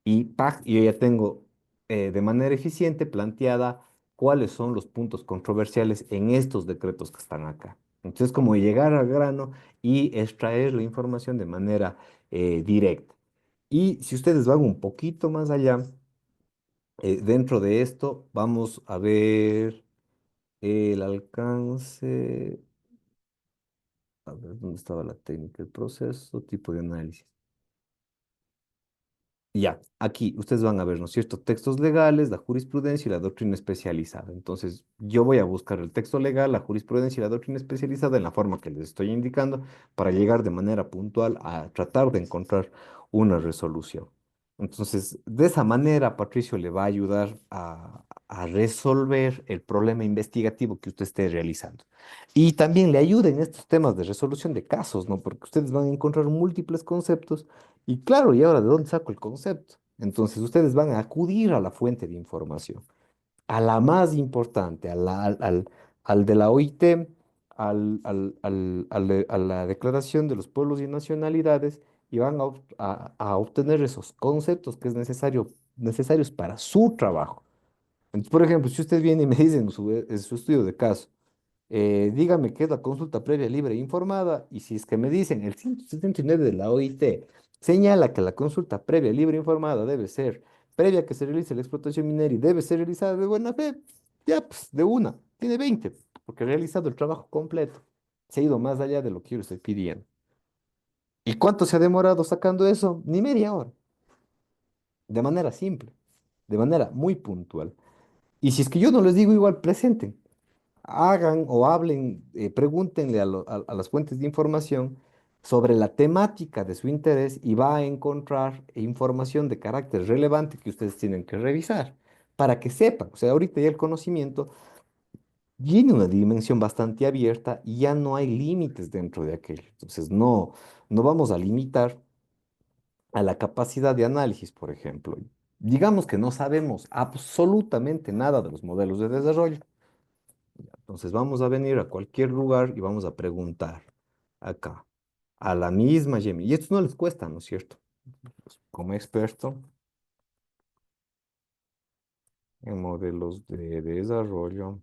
Y ¡pac! Yo ya tengo de manera eficiente planteada cuáles son los puntos controversiales en estos decretos que están acá. Entonces, como llegar al grano y extraer la información de manera directa. Y si ustedes van un poquito más allá, dentro de esto vamos a ver el alcance, a ver dónde estaba la técnica, el proceso, tipo de análisis. Ya, aquí ustedes van a ver, ¿no es cierto? Textos legales, la jurisprudencia y la doctrina especializada. Entonces, yo voy a buscar el texto legal, la jurisprudencia y la doctrina especializada en la forma que les estoy indicando para llegar de manera puntual a tratar de encontrar una resolución. Entonces, de esa manera, Patricio le va a ayudar a resolver el problema investigativo que usted esté realizando. Y también le ayuda en estos temas de resolución de casos, ¿no? Porque ustedes van a encontrar múltiples conceptos y claro, ¿y ahora de dónde saco el concepto? Entonces ustedes van a acudir a la fuente de información, a la más importante, al de la OIT, a la Declaración de los Pueblos y Nacionalidades, y van a obtener esos conceptos que es necesarios para su trabajo. Entonces, por ejemplo, si usted viene y me dice en su estudio de caso, dígame qué es la consulta previa libre e informada y si es que me dicen el 179 de la OIT señala que la consulta previa libre e informada debe ser previa a que se realice la explotación minera y debe ser realizada de buena fe, Ya, pues, de una, tiene 20 porque ha realizado el trabajo completo. Se ha ido más allá de lo que yo le estoy pidiendo. ¿Y cuánto se ha demorado sacando eso? Ni media hora, de manera simple, de manera muy puntual. Y si es que yo no les digo igual, presenten, hagan o hablen, pregúntenle a las fuentes de información sobre la temática de su interés y va a encontrar información de carácter relevante que ustedes tienen que revisar para que sepan. O sea, ahorita ya el conocimiento tiene una dimensión bastante abierta y ya no hay límites dentro de aquello. Entonces, no vamos a limitar a la capacidad de análisis, por ejemplo. Digamos que no sabemos absolutamente nada de los modelos de desarrollo. Entonces vamos a venir a cualquier lugar y vamos a preguntar acá a la misma Yemi. Y esto no les cuesta, ¿no es cierto? Pues, como experto en modelos de desarrollo,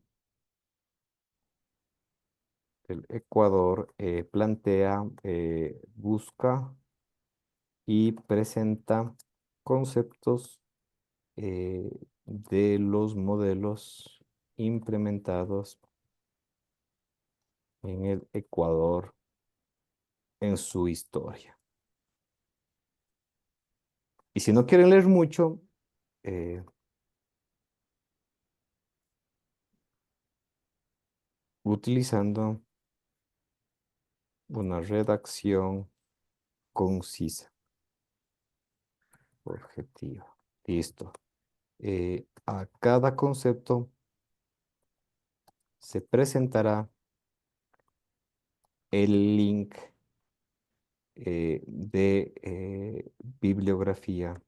el Ecuador plantea, busca y presenta conceptos de los modelos implementados en el Ecuador en su historia. Y si no quieren leer mucho, eh, utilizando una redacción concisa, objetiva. Listo. A cada concepto se presentará el link de bibliografía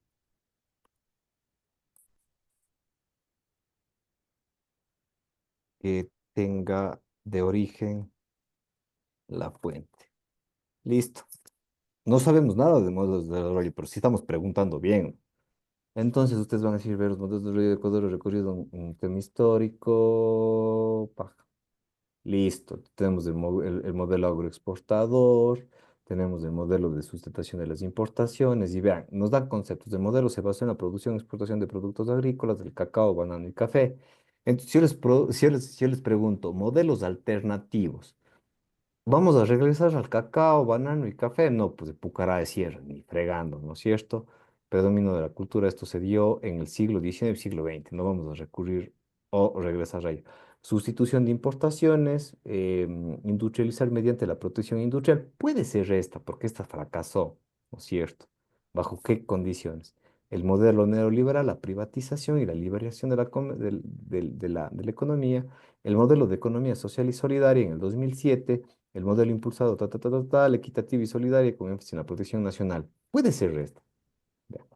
que tenga de origen la fuente. Listo. No sabemos nada de modelos de desarrollo, pero sí estamos preguntando bien. Entonces ustedes van a decir, ver los modelos de desarrollo de Ecuador recorrido un tema histórico. Pa. Listo, tenemos el modelo agroexportador, tenemos el modelo de sustentación de las importaciones y vean, nos dan conceptos. El modelo se basa en la producción y exportación de productos agrícolas, del cacao, banano y café. Entonces, si yo les pregunto, modelos alternativos. Vamos a regresar al cacao, banano y café. No, pues de Pucará de Sierra, ni fregando, ¿no es cierto? Predominio de la cultura, esto se dio en el siglo XIX y siglo XX. No vamos a recurrir o regresar a ello. Sustitución de importaciones, industrializar mediante la protección industrial. Puede ser esta, porque esta fracasó, ¿no es cierto? ¿Bajo qué condiciones? El modelo neoliberal, la privatización y la liberación de la economía. El modelo de economía social y solidaria en el 2007, el modelo impulsado, tal, equitativa y solidaria con énfasis en la protección nacional. Puede ser esta. Ya.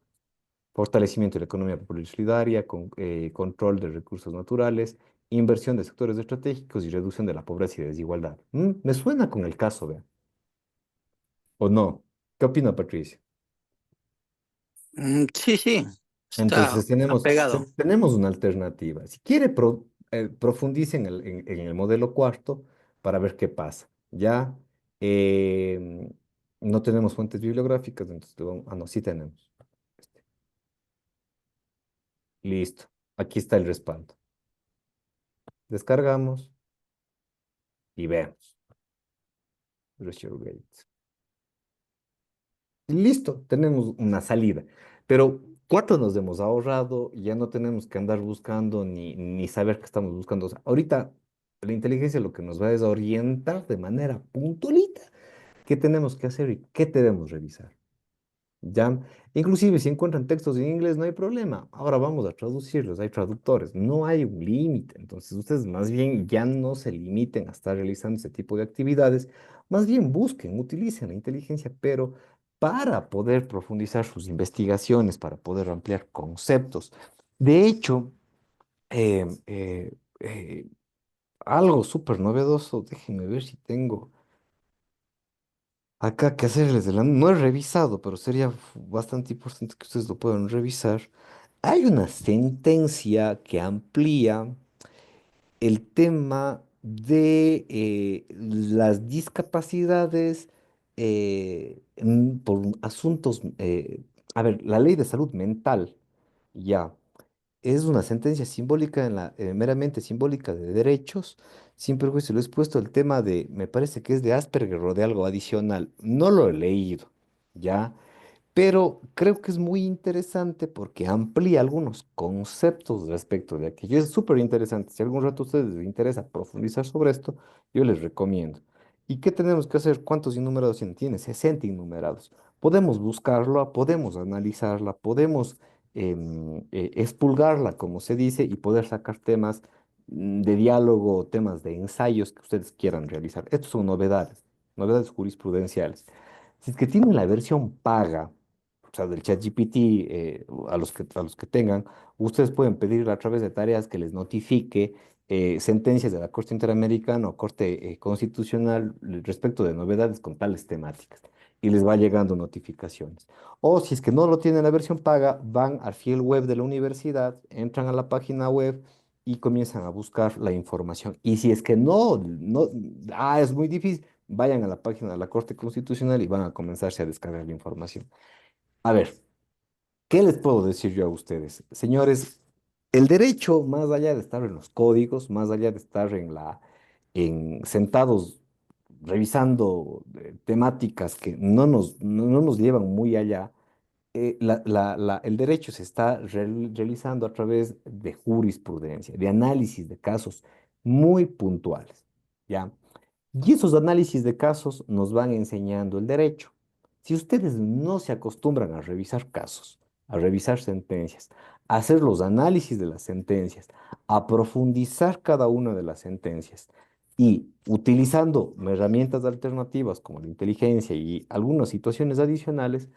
Fortalecimiento de la economía popular y solidaria, control de recursos naturales, inversión de sectores estratégicos y reducción de la pobreza y desigualdad. Me suena con el caso, vean. ¿O no? ¿Qué opina Patricia? Sí, sí, está Entonces apegado. tenemos una alternativa. Si quiere, profundice en el modelo cuarto para ver qué pasa. Ya no tenemos fuentes bibliográficas, entonces no, sí tenemos. Este, Listo. Aquí está el respaldo. Descargamos y vemos. Resurgate. Y listo, tenemos una salida. Pero ¿cuánto nos hemos ahorrado? Ya no tenemos que andar buscando ni saber qué estamos buscando. O sea, ahorita la inteligencia lo que nos va es a orientar de manera puntualita qué tenemos que hacer y qué debemos revisar. ¿Ya? Inclusive si encuentran textos en inglés no hay problema. Ahora vamos a traducirlos, hay traductores, no hay un límite. Entonces ustedes más bien ya no se limiten a estar realizando ese tipo de actividades, más bien busquen, utilicen la inteligencia, pero para poder profundizar sus investigaciones, para poder ampliar conceptos. De hecho, eh, eh, eh, algo súper novedoso, déjenme ver si tengo acá que hacerles no he revisado, pero sería bastante importante que ustedes lo puedan revisar. Hay una sentencia que amplía el tema de las discapacidades por asuntos, a ver, la ley de salud mental, ya. es una sentencia simbólica meramente simbólica de derechos, sin perjuicio. Le he puesto el tema de, me parece que es de Asperger o de algo adicional. No lo he leído, ¿ya? Pero creo que es muy interesante porque amplía algunos conceptos respecto de aquello. Es súper interesante. Si algún rato a ustedes les interesa profundizar sobre esto, yo les recomiendo. ¿Y qué tenemos que hacer? ¿Cuántos innumerados tiene? 60 innumerados. Podemos buscarla, podemos analizarla, podemos expulgarla, como se dice, y poder sacar temas de diálogo, temas de ensayos que ustedes quieran realizar. Estas son novedades, novedades jurisprudenciales. Si es que tienen la versión paga, o sea, del ChatGPT, a los que tengan, ustedes pueden pedir a través de tareas que les notifique sentencias de la Corte Interamericana o Corte Constitucional respecto de novedades con tales temáticas y les va llegando notificaciones. O si es que no lo tienen la versión paga, van al fiel web de la universidad, entran a la página web y comienzan a buscar la información. Y si es que es muy difícil, vayan a la página de la Corte Constitucional y van a comenzarse a descargar la información. A ver, ¿qué les puedo decir yo a ustedes? Señores, el derecho, más allá de estar en los códigos, más allá de estar sentados revisando temáticas que no nos llevan muy allá, el derecho se está realizando a través de jurisprudencia, de análisis de casos muy puntuales, ¿ya? Y esos análisis de casos nos van enseñando el derecho. Si ustedes no se acostumbran a revisar casos, a revisar sentencias, a hacer los análisis de las sentencias, a profundizar cada una de las sentencias y utilizando herramientas alternativas como la inteligencia y algunas situaciones adicionales,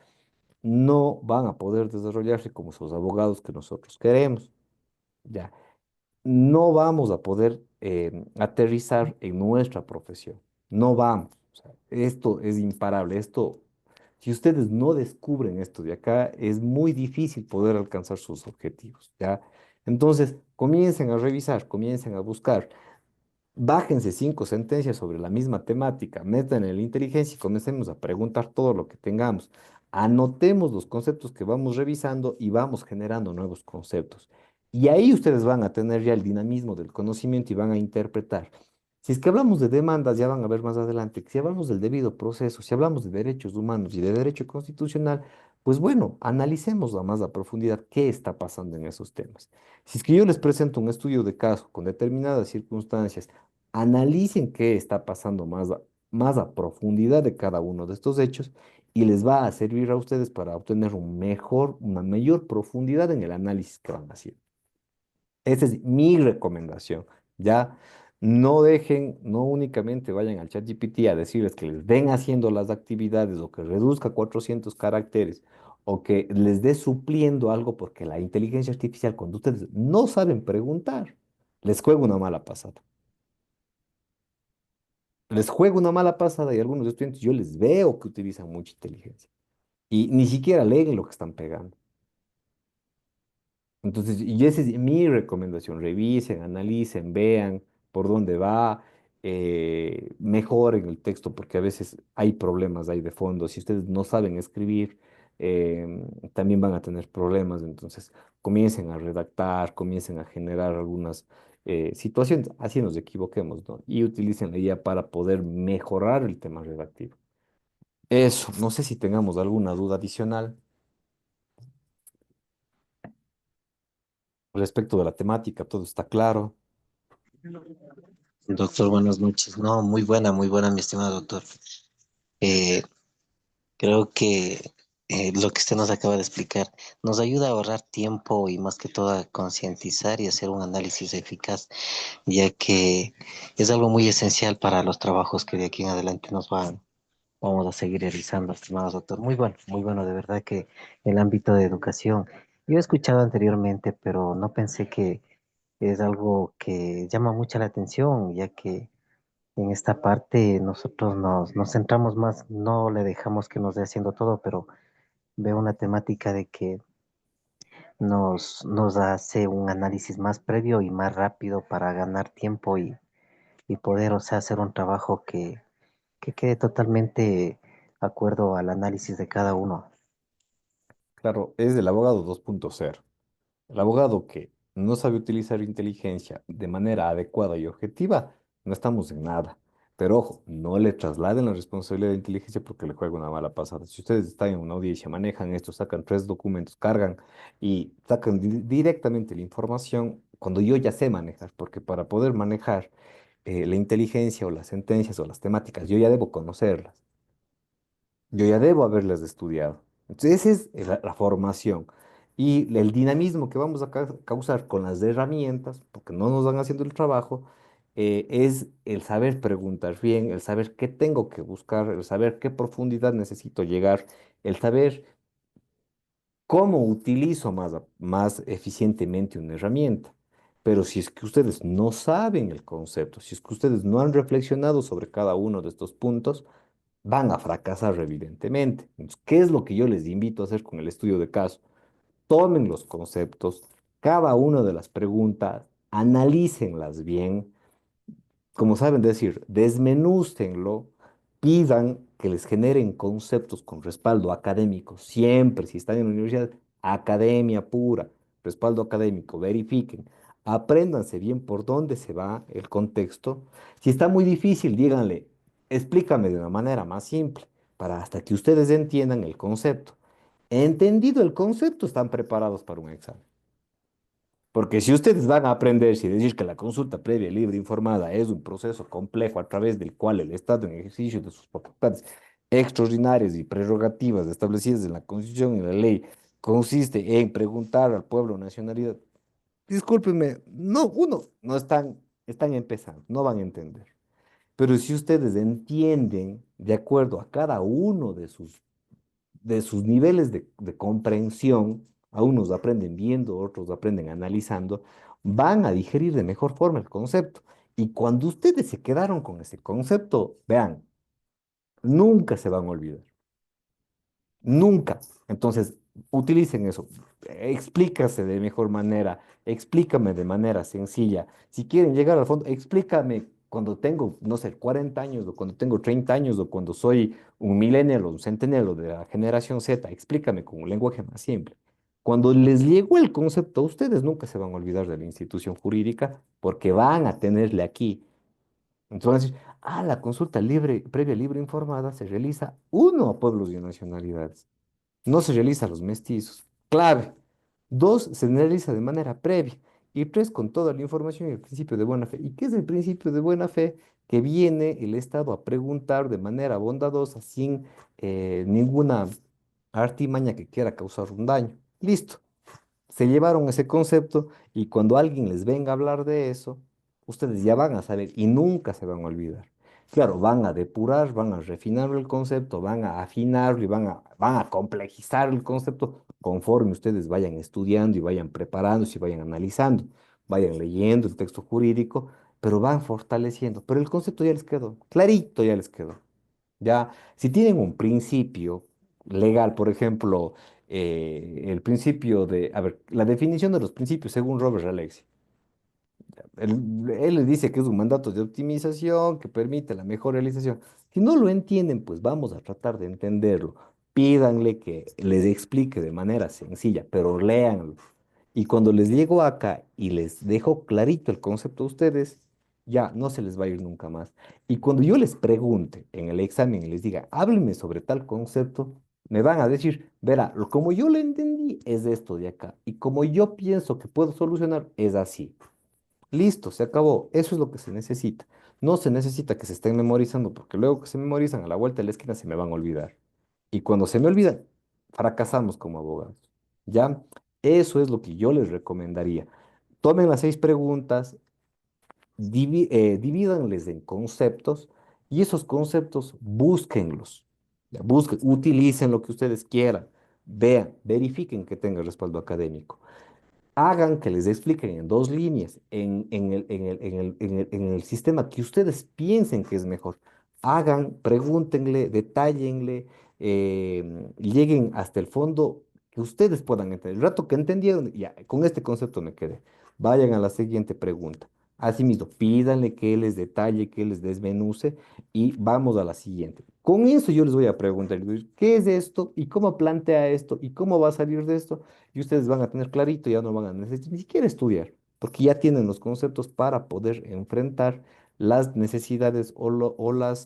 no van a poder desarrollarse como esos abogados que nosotros queremos. Ya, no vamos a poder aterrizar en nuestra profesión. No vamos. O sea, esto es imparable. Si ustedes no descubren esto de acá, es muy difícil poder alcanzar sus objetivos, ¿ya? Entonces, comiencen a revisar, comiencen a buscar. Bájense 5 sentencias sobre la misma temática, metan en la inteligencia y comencemos a preguntar todo lo que tengamos. Anotemos los conceptos que vamos revisando y vamos generando nuevos conceptos. Y ahí ustedes van a tener ya el dinamismo del conocimiento y van a interpretar. Si es que hablamos de demandas, ya van a ver más adelante, que si hablamos del debido proceso, si hablamos de derechos humanos y de derecho constitucional, pues bueno, analicemos a más a profundidad qué está pasando en esos temas. Si es que yo les presento un estudio de caso con determinadas circunstancias, analicen qué está pasando más a profundidad de cada uno de estos hechos y les va a servir a ustedes para obtener una mayor profundidad en el análisis que van haciendo. Esa es mi recomendación. Ya no dejen, no únicamente vayan al ChatGPT a decirles que les den haciendo las actividades o que reduzca 400 caracteres o que les dé supliendo algo porque la inteligencia artificial, cuando ustedes no saben preguntar, les juega una mala pasada. Les juega una mala pasada y algunos estudiantes yo les veo que utilizan mucha inteligencia y ni siquiera leen lo que están pegando. Entonces, y esa es mi recomendación, revisen, analicen, vean por dónde va, mejoren el texto porque a veces hay problemas ahí de fondo. Si ustedes no saben escribir, también van a tener problemas. Entonces, comiencen a redactar, comiencen a generar algunas situaciones, así nos equivoquemos, ¿no? Y utilicen la IA para poder mejorar el tema redactivo. Eso, no sé si tengamos alguna duda adicional respecto de la temática, todo está claro. Doctor, buenas noches. No, muy buena, mi estimado doctor. Eh, Creo que lo que usted nos acaba de explicar nos ayuda a ahorrar tiempo y más que todo a concientizar y hacer un análisis eficaz, ya que es algo muy esencial para los trabajos que de aquí en adelante vamos a seguir realizando, estimado doctor. Muy bueno, de verdad que el ámbito de educación. Yo he escuchado anteriormente, pero no pensé que es algo que llama mucha la atención, ya que en esta parte nosotros nos centramos más, no le dejamos que nos dé haciendo todo, pero veo una temática de que nos hace un análisis más previo y más rápido para ganar tiempo y poder, o sea, hacer un trabajo que quede totalmente acuerdo al análisis de cada uno. Claro, es el abogado 2.0. El abogado que no sabe utilizar inteligencia de manera adecuada y objetiva, no estamos en nada. Pero ojo, no le trasladen la responsabilidad de inteligencia porque le juega una mala pasada. Si ustedes están en una audiencia, manejan esto, sacan tres documentos, cargan y sacan directamente la información cuando yo ya sé manejar, porque para poder manejar la inteligencia o las sentencias o las temáticas, yo ya debo conocerlas. Yo ya debo haberlas estudiado. Entonces, esa es la formación. Y el dinamismo que vamos a causar con las herramientas, porque no nos van haciendo el trabajo, es el saber preguntar bien, el saber qué tengo que buscar, el saber qué profundidad necesito llegar, el saber cómo utilizo más eficientemente una herramienta. Pero si es que ustedes no saben el concepto, si es que ustedes no han reflexionado sobre cada uno de estos puntos, van a fracasar evidentemente. Entonces, ¿qué es lo que yo les invito a hacer con el estudio de caso? Tomen los conceptos, cada una de las preguntas, analícenlas bien, como saben decir, desmenúcenlo, pidan que les generen conceptos con respaldo académico, siempre, si están en la universidad, academia pura, respaldo académico, verifiquen, apréndanse bien por dónde se va el contexto. Si está muy difícil, díganle, explícame de una manera más simple, para hasta que ustedes entiendan el concepto. Entendido el concepto, están preparados para un examen. Porque si ustedes van a aprender y decir que la consulta previa, libre, informada es un proceso complejo a través del cual el Estado, en ejercicio de sus facultades extraordinarias y prerrogativas establecidas en la Constitución y la ley, consiste en preguntar al pueblo nacionalidad, discúlpenme, no, no están empezando, no van a entender. Pero si ustedes entienden de acuerdo a cada uno de sus niveles de comprensión, a unos aprenden viendo, otros aprenden analizando, van a digerir de mejor forma el concepto. Y cuando ustedes se quedaron con ese concepto, vean, nunca se van a olvidar. Nunca. Entonces, utilicen eso. Explícase de mejor manera. Explícame de manera sencilla. Si quieren llegar al fondo, explícame cuando tengo, no sé, 40 años, o cuando tengo 30 años, o cuando soy un millennial o un centennial o de la generación Z. Explícame con un lenguaje más simple. Cuando les llegó el concepto a ustedes, nunca se van a olvidar de la institución jurídica porque van a tenerle aquí. Entonces van a decir, la consulta libre, previa libre informada se realiza uno a pueblos y nacionalidades. No se realiza a los mestizos. Clave. Dos, se realiza de manera previa. Y tres, con toda la información y el principio de buena fe. ¿Y qué es el principio de buena fe? Que viene el Estado a preguntar de manera bondadosa, sin ninguna artimaña que quiera causar un daño. Listo, se llevaron ese concepto y cuando alguien les venga a hablar de eso, ustedes ya van a saber y nunca se van a olvidar. Claro, van a depurar, van a refinar el concepto, van a afinarlo y van a complejizar el concepto conforme ustedes vayan estudiando y vayan preparándose y vayan analizando, vayan leyendo el texto jurídico, pero van fortaleciendo. Pero el concepto ya les quedó, clarito ya les quedó. Ya, si tienen un principio legal, por ejemplo, el principio a ver, la definición de los principios según Robert Alexi. Él les dice que es un mandato de optimización que permite la mejor realización. Si no lo entienden, pues vamos a tratar de entenderlo. Pídanle que les explique de manera sencilla, pero léanlo. Y cuando les llego acá y les dejo clarito el concepto a ustedes, ya no se les va a ir nunca más. Y cuando yo les pregunte en el examen y les diga, háblenme sobre tal concepto, me van a decir, verá, como yo lo entendí es esto de acá. Y como yo pienso que puedo solucionar, es así. Listo, se acabó. Eso es lo que se necesita. No se necesita que se estén memorizando, porque luego que se memorizan a la vuelta de la esquina se me van a olvidar. Y cuando se me olvidan, fracasamos como abogados. ¿Ya? Eso es lo que yo les recomendaría. Tomen las 6 preguntas, divídanles en conceptos y esos conceptos búsquenlos. Ya, utilicen lo que ustedes quieran. Vean, verifiquen que tenga respaldo académico. Hagan que les expliquen en 2 líneas, en el sistema que ustedes piensen que es mejor. Hagan, pregúntenle, detállenle, lleguen hasta el fondo que ustedes puedan entender. El rato que entendieron, ya, con este concepto me quedé. Vayan a la siguiente pregunta. Asimismo, pídanle que les detalle, que les desmenuce y vamos a la siguiente. Con eso yo les voy a preguntar, les voy a decir, ¿qué es esto? ¿Y cómo plantea esto? ¿Y cómo va a salir de esto? Y ustedes van a tener clarito, ya no van a necesitar ni siquiera estudiar, porque ya tienen los conceptos para poder enfrentar las necesidades o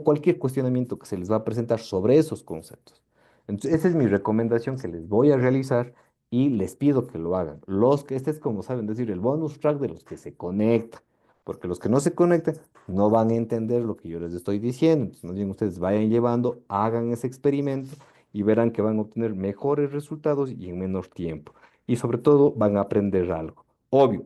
cualquier cuestionamiento que se les va a presentar sobre esos conceptos. Entonces, esa es mi recomendación que les voy a realizar y les pido que lo hagan. Este es como saben decir, el bonus track de los que se conectan, porque los que no se conectan no van a entender lo que yo les estoy diciendo. Entonces, más bien ustedes vayan llevando, hagan ese experimento y verán que van a obtener mejores resultados y en menor tiempo. Y sobre todo van a aprender algo. Obvio,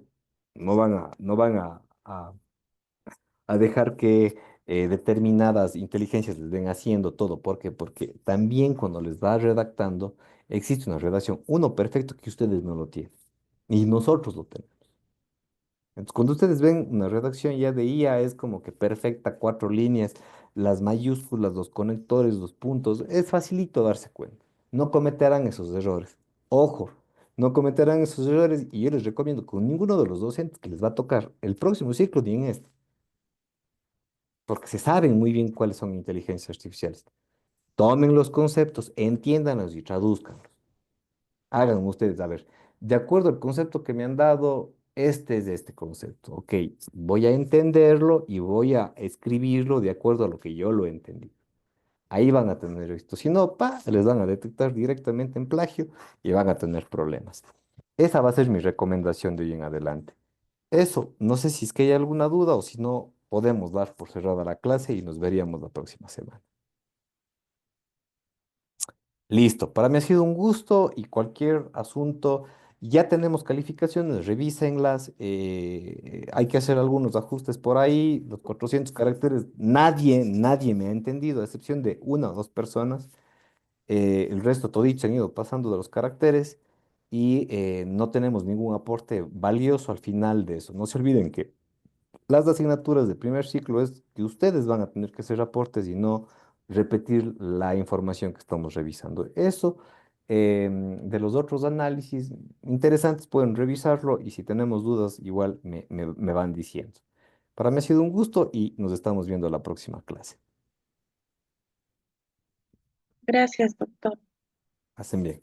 no van a dejar que determinadas inteligencias les den haciendo todo. ¿Por qué? Porque también cuando les va redactando, existe una redacción, uno perfecto que ustedes no lo tienen y nosotros lo tenemos. Entonces, cuando ustedes ven una redacción ya de IA, es como que perfecta, cuatro líneas, las mayúsculas, los conectores, los puntos, es facilito darse cuenta. No cometerán esos errores. Ojo, no cometerán esos errores y yo les recomiendo con ninguno de los docentes que les va a tocar el próximo ciclo ni en este, porque se saben muy bien cuáles son inteligencias artificiales. Tomen los conceptos, entiéndanlos y traduzcanlos. Hagan ustedes, a ver, de acuerdo al concepto que me han dado, este es este concepto. Ok, voy a entenderlo y voy a escribirlo de acuerdo a lo que yo lo entendí. Ahí van a tener esto. Si no, les van a detectar directamente en plagio y van a tener problemas. Esa va a ser mi recomendación de hoy en adelante. Eso, no sé si es que hay alguna duda o si no, podemos dar por cerrada la clase y nos veríamos la próxima semana. Listo, para mí ha sido un gusto y cualquier asunto, ya tenemos calificaciones, revísenlas, hay que hacer algunos ajustes por ahí, los 400 caracteres, nadie me ha entendido, a excepción de una o dos personas, el resto toditos han ido pasando de los caracteres y no tenemos ningún aporte valioso al final de eso. No se olviden que las asignaturas del primer ciclo es que ustedes van a tener que hacer aportes y no repetir la información que estamos revisando. Eso, de los otros análisis interesantes, pueden revisarlo y si tenemos dudas, igual me van diciendo. Para mí ha sido un gusto y nos estamos viendo la próxima clase. Gracias, doctor. Hacen bien.